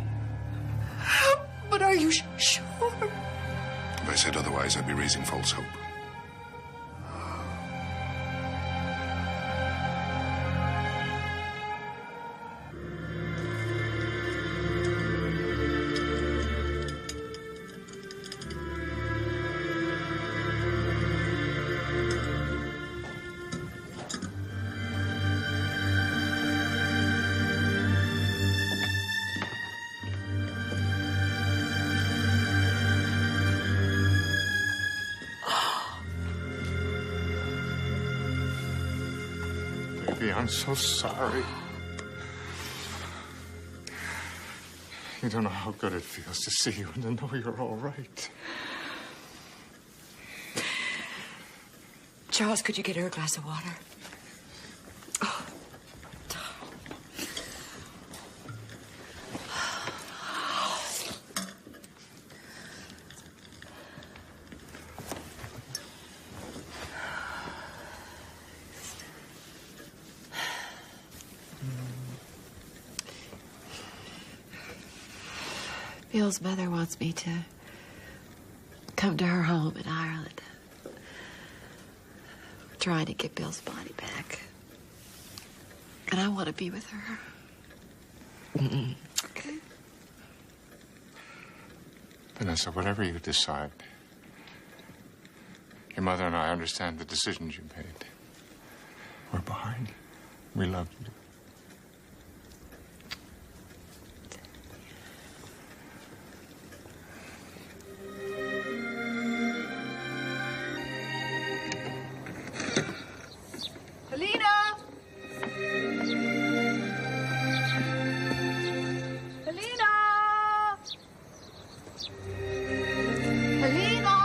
But are you sure? If I said otherwise, I'd be raising false hope. Baby, I'm so sorry. You don't know how good it feels to see you and to know you're all right. Charles, could you get her a glass of water? Oh. Bill's mother wants me to come to her home in Ireland. We're trying to get Bill's body back. And I want to be with her. Okay? Vanessa, whatever you decide, your mother and I understand the decisions you made. We're behind you. We love you. Helena! Helena! Helena!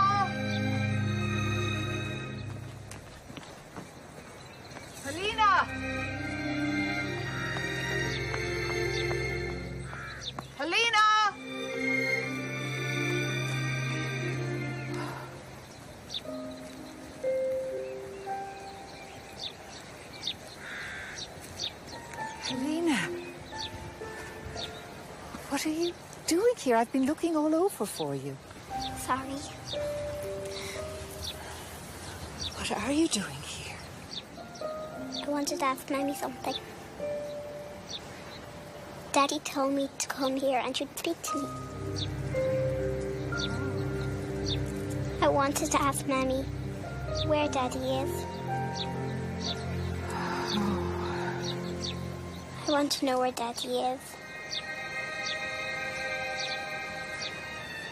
Helena! Helena! Helena, what are you doing here? I've been looking all over for you. Sorry. What are you doing here? I wanted to ask Mammy something. Daddy told me to come here and she'd speak to me. I wanted to ask Mammy where Daddy is. I want to know where Daddy is.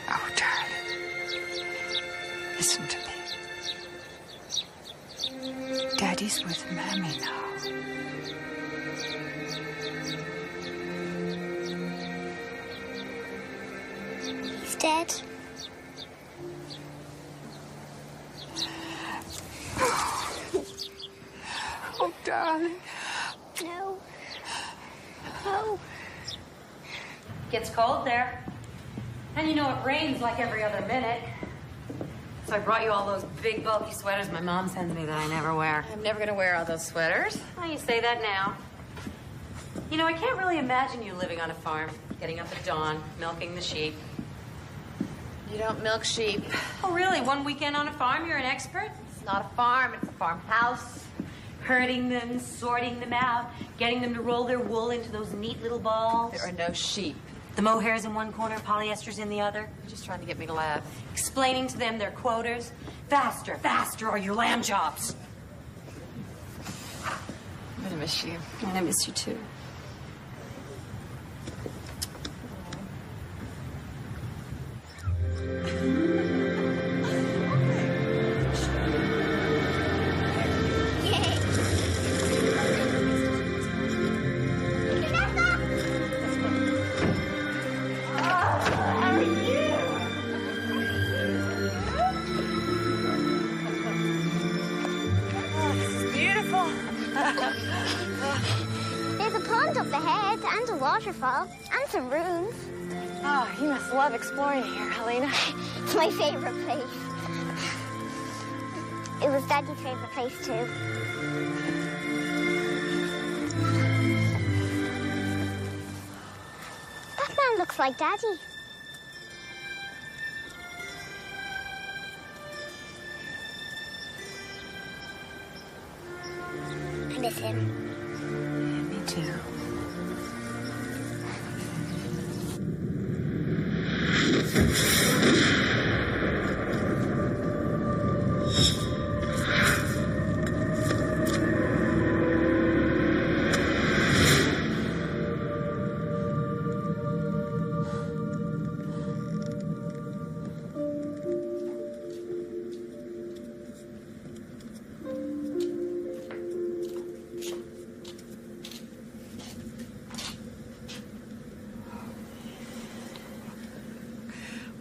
Oh, darling. Listen to me. Daddy's with Mammy now. He's dead. Oh, darling. No. No. Gets cold there. And you know it rains like every other minute. So I brought you all those big, bulky sweaters my mom sends me that I never wear. I'm never gonna wear all those sweaters. Well, you say that now. You know, I can't really imagine you living on a farm, getting up at dawn, milking the sheep. You don't milk sheep. Oh, really? One weekend on a farm, you're an expert? It's not a farm, it's a farmhouse. Herding them, sorting them out, getting them to roll their wool into those neat little balls. There are no sheep. The mohairs in one corner, polyesters in the other. You're just trying to get me to laugh. Explaining to them their quotas. Faster, faster, or your lamb chops. I'm gonna miss you. I'm gonna miss you too. There's a pond up ahead and a waterfall and some ruins. Oh, you must love exploring here, Helena. It's my favorite place. It was Daddy's favorite place too. That man looks like Daddy. I miss him. Me too.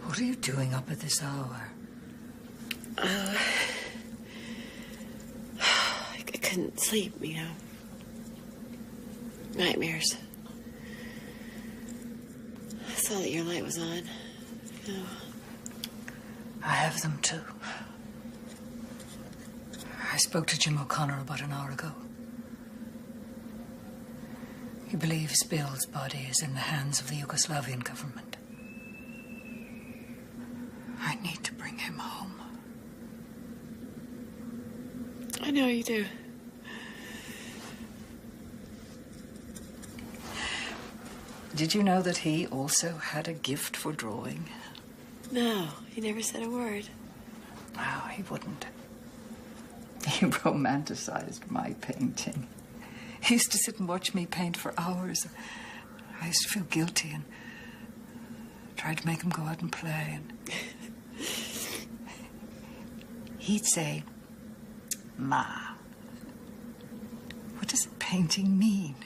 What are you doing up at this hour? I couldn't sleep, you know. Nightmares. I saw that your light was on. You know. I have them too. I spoke to Jim O'Connor about an hour ago. He believes Bill's body is in the hands of the Yugoslavian government. I need to bring him home. I know you do. Did you know that he also had a gift for drawing? No, he never said a word. No, he wouldn't. He romanticized my painting. He used to sit and watch me paint for hours. I used to feel guilty and tried to make him go out and play. And he'd say, "Ma, what does a painting mean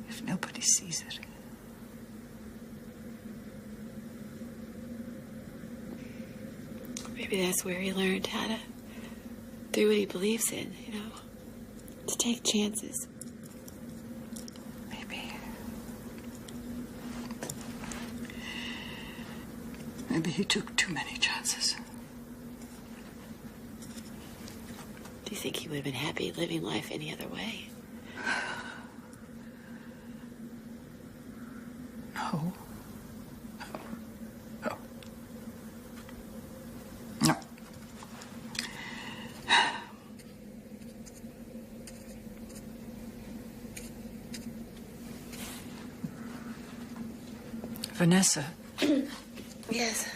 if nobody sees it?" Maybe that's where he learned how to do what he believes in, you know, to take chances. Maybe he took too many chances. Do you think he would have been happy living life any other way? No. No. No. Vanessa. Yes.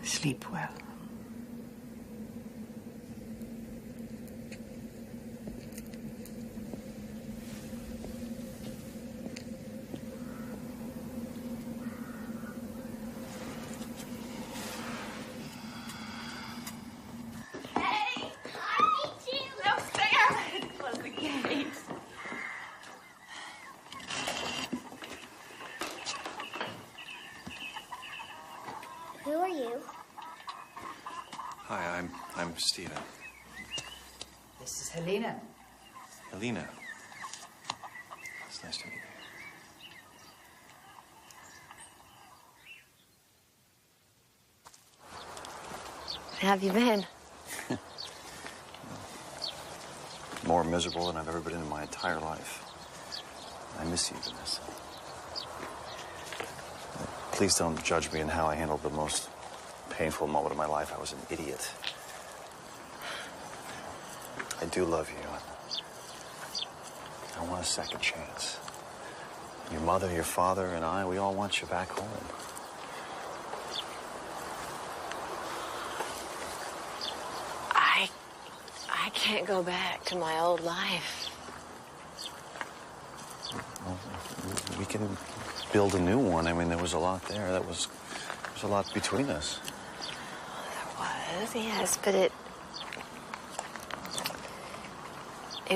Sleep well. Who are you? Hi, I'm Stephen. This is Helena. Helena. It's nice to meet you. How have you been? More miserable than I've ever been in my entire life. I miss you, Vanessa. Please don't judge me in how I handled the most painful moment of my life. I was an idiot. I do love you. I want a second chance. Your mother, your father, and I, we all want you back home. I can't go back to my old life. Well, we can build a new one. I mean, there was a lot there. There was a lot between us. There was, yes, but it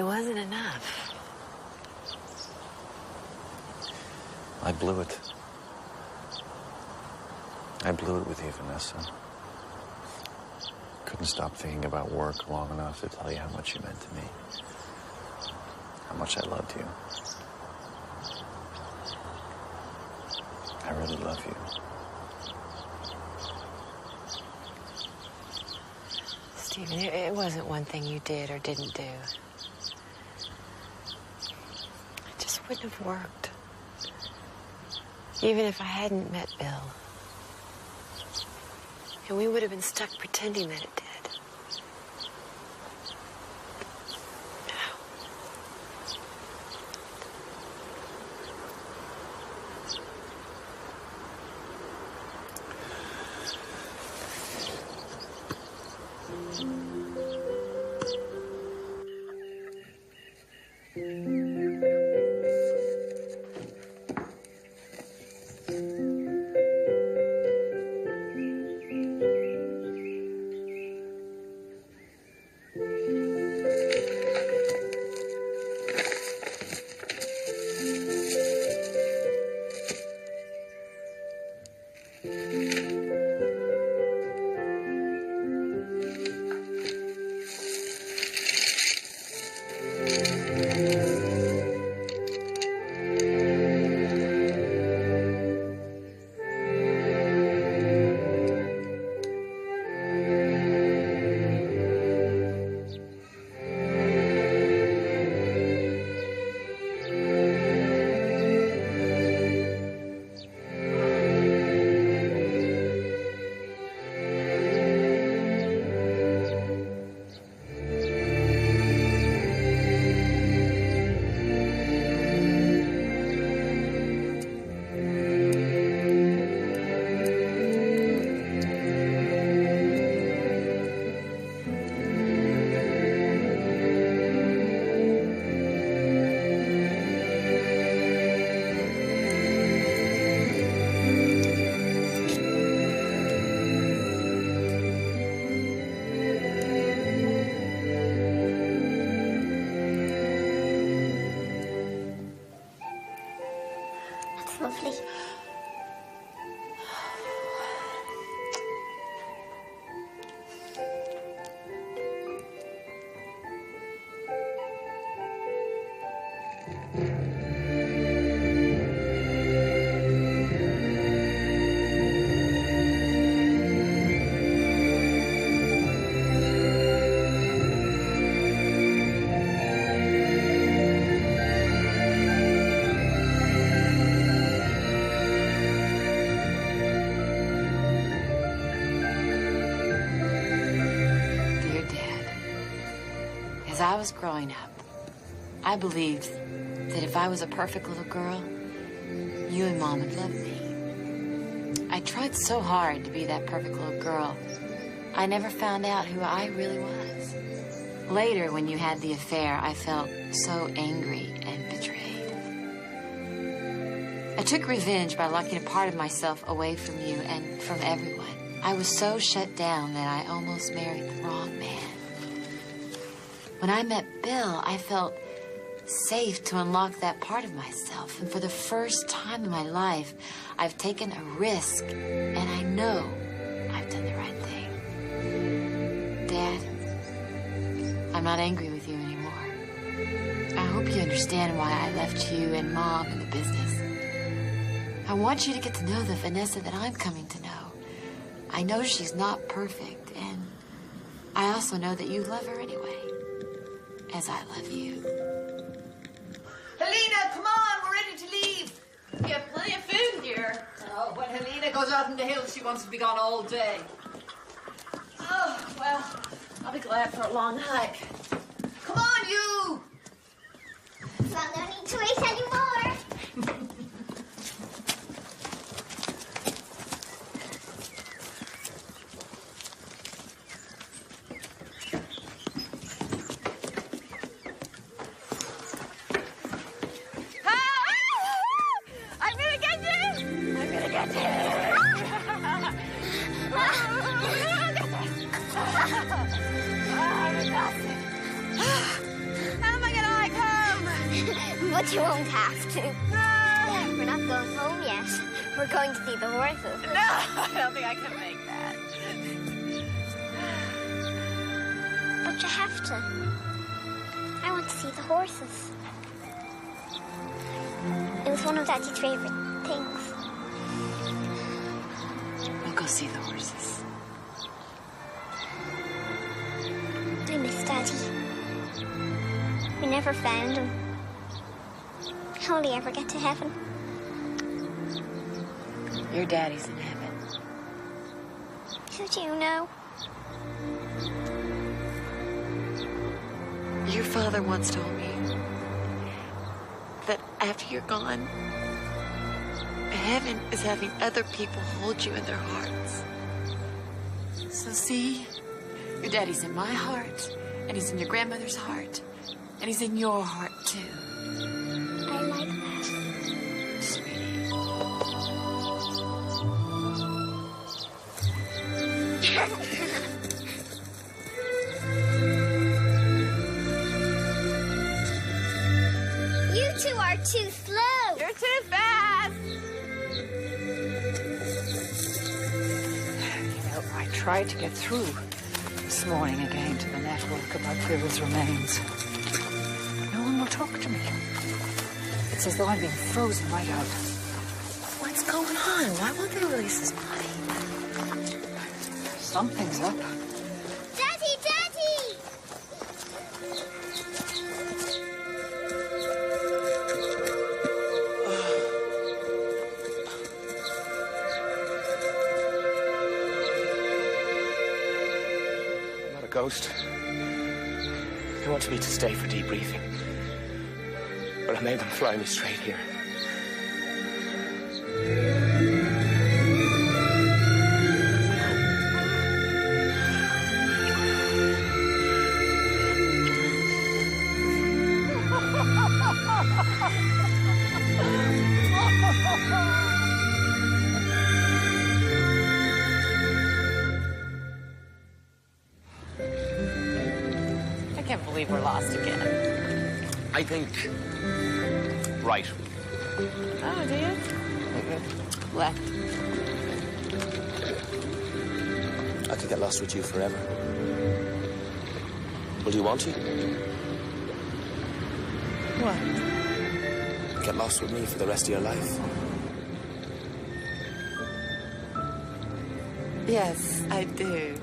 wasn't enough. I blew it. I blew it with you, Vanessa. Couldn't stop thinking about work long enough to tell you how much you meant to me. How much I loved you. I really love you. Stephen, it wasn't one thing you did or didn't do. It just wouldn't have worked. Even if I hadn't met Bill. And we would have been stuck pretending that it did. lovely. As I was growing up, I believed that if I was a perfect little girl, you and Mom would love me. I tried so hard to be that perfect little girl, I never found out who I really was. Later, when you had the affair, I felt so angry and betrayed. I took revenge by locking a part of myself away from you and from everyone. I was so shut down that I almost married the wrong man. When I met Bill, I felt safe to unlock that part of myself. And for the first time in my life, I've taken a risk, and I know I've done the right thing. Dad, I'm not angry with you anymore. I hope you understand why I left you and Mom in the business. I want you to get to know the Vanessa that I'm coming to know. I know she's not perfect, and I also know that you love her anyway. As I love you. Helena, come on, we're ready to leave. We have plenty of food here. Oh, when Helena goes out in the hills, she wants to be gone all day. Oh, well, I'll be glad for a long hike. Come on, you! So no need to wait anymore. But you won't have to. We're not going home yet. We're going to see the horses. No, I don't think I can make that. But you have to. I want to see the horses. It was one of Daddy's favorite things. We'll go see the horses. I miss Daddy. We never found him. How will he ever get to heaven? Your daddy's in heaven. Who do you know? Your father once told me that after you're gone, heaven is having other people hold you in their hearts. So see, your daddy's in my heart, and he's in your grandmother's heart, and he's in your heart too. I like that. You two are too slow. You're too fast. You know, I tried to get through this morning again to the network about Bill's remains. No one will talk to me. It's as though I'm being frozen right out. What's going on? Why won't they release his body? Something's up. Daddy, Daddy! I'm not a ghost. They wanted me to stay for debriefing. But I made them fly me straight here. I can't believe we're lost again. I think... Right. Oh, do you? reflect. I could get lost with you forever. Well, do you want to? What? Get lost with me for the rest of your life? Yes, I do.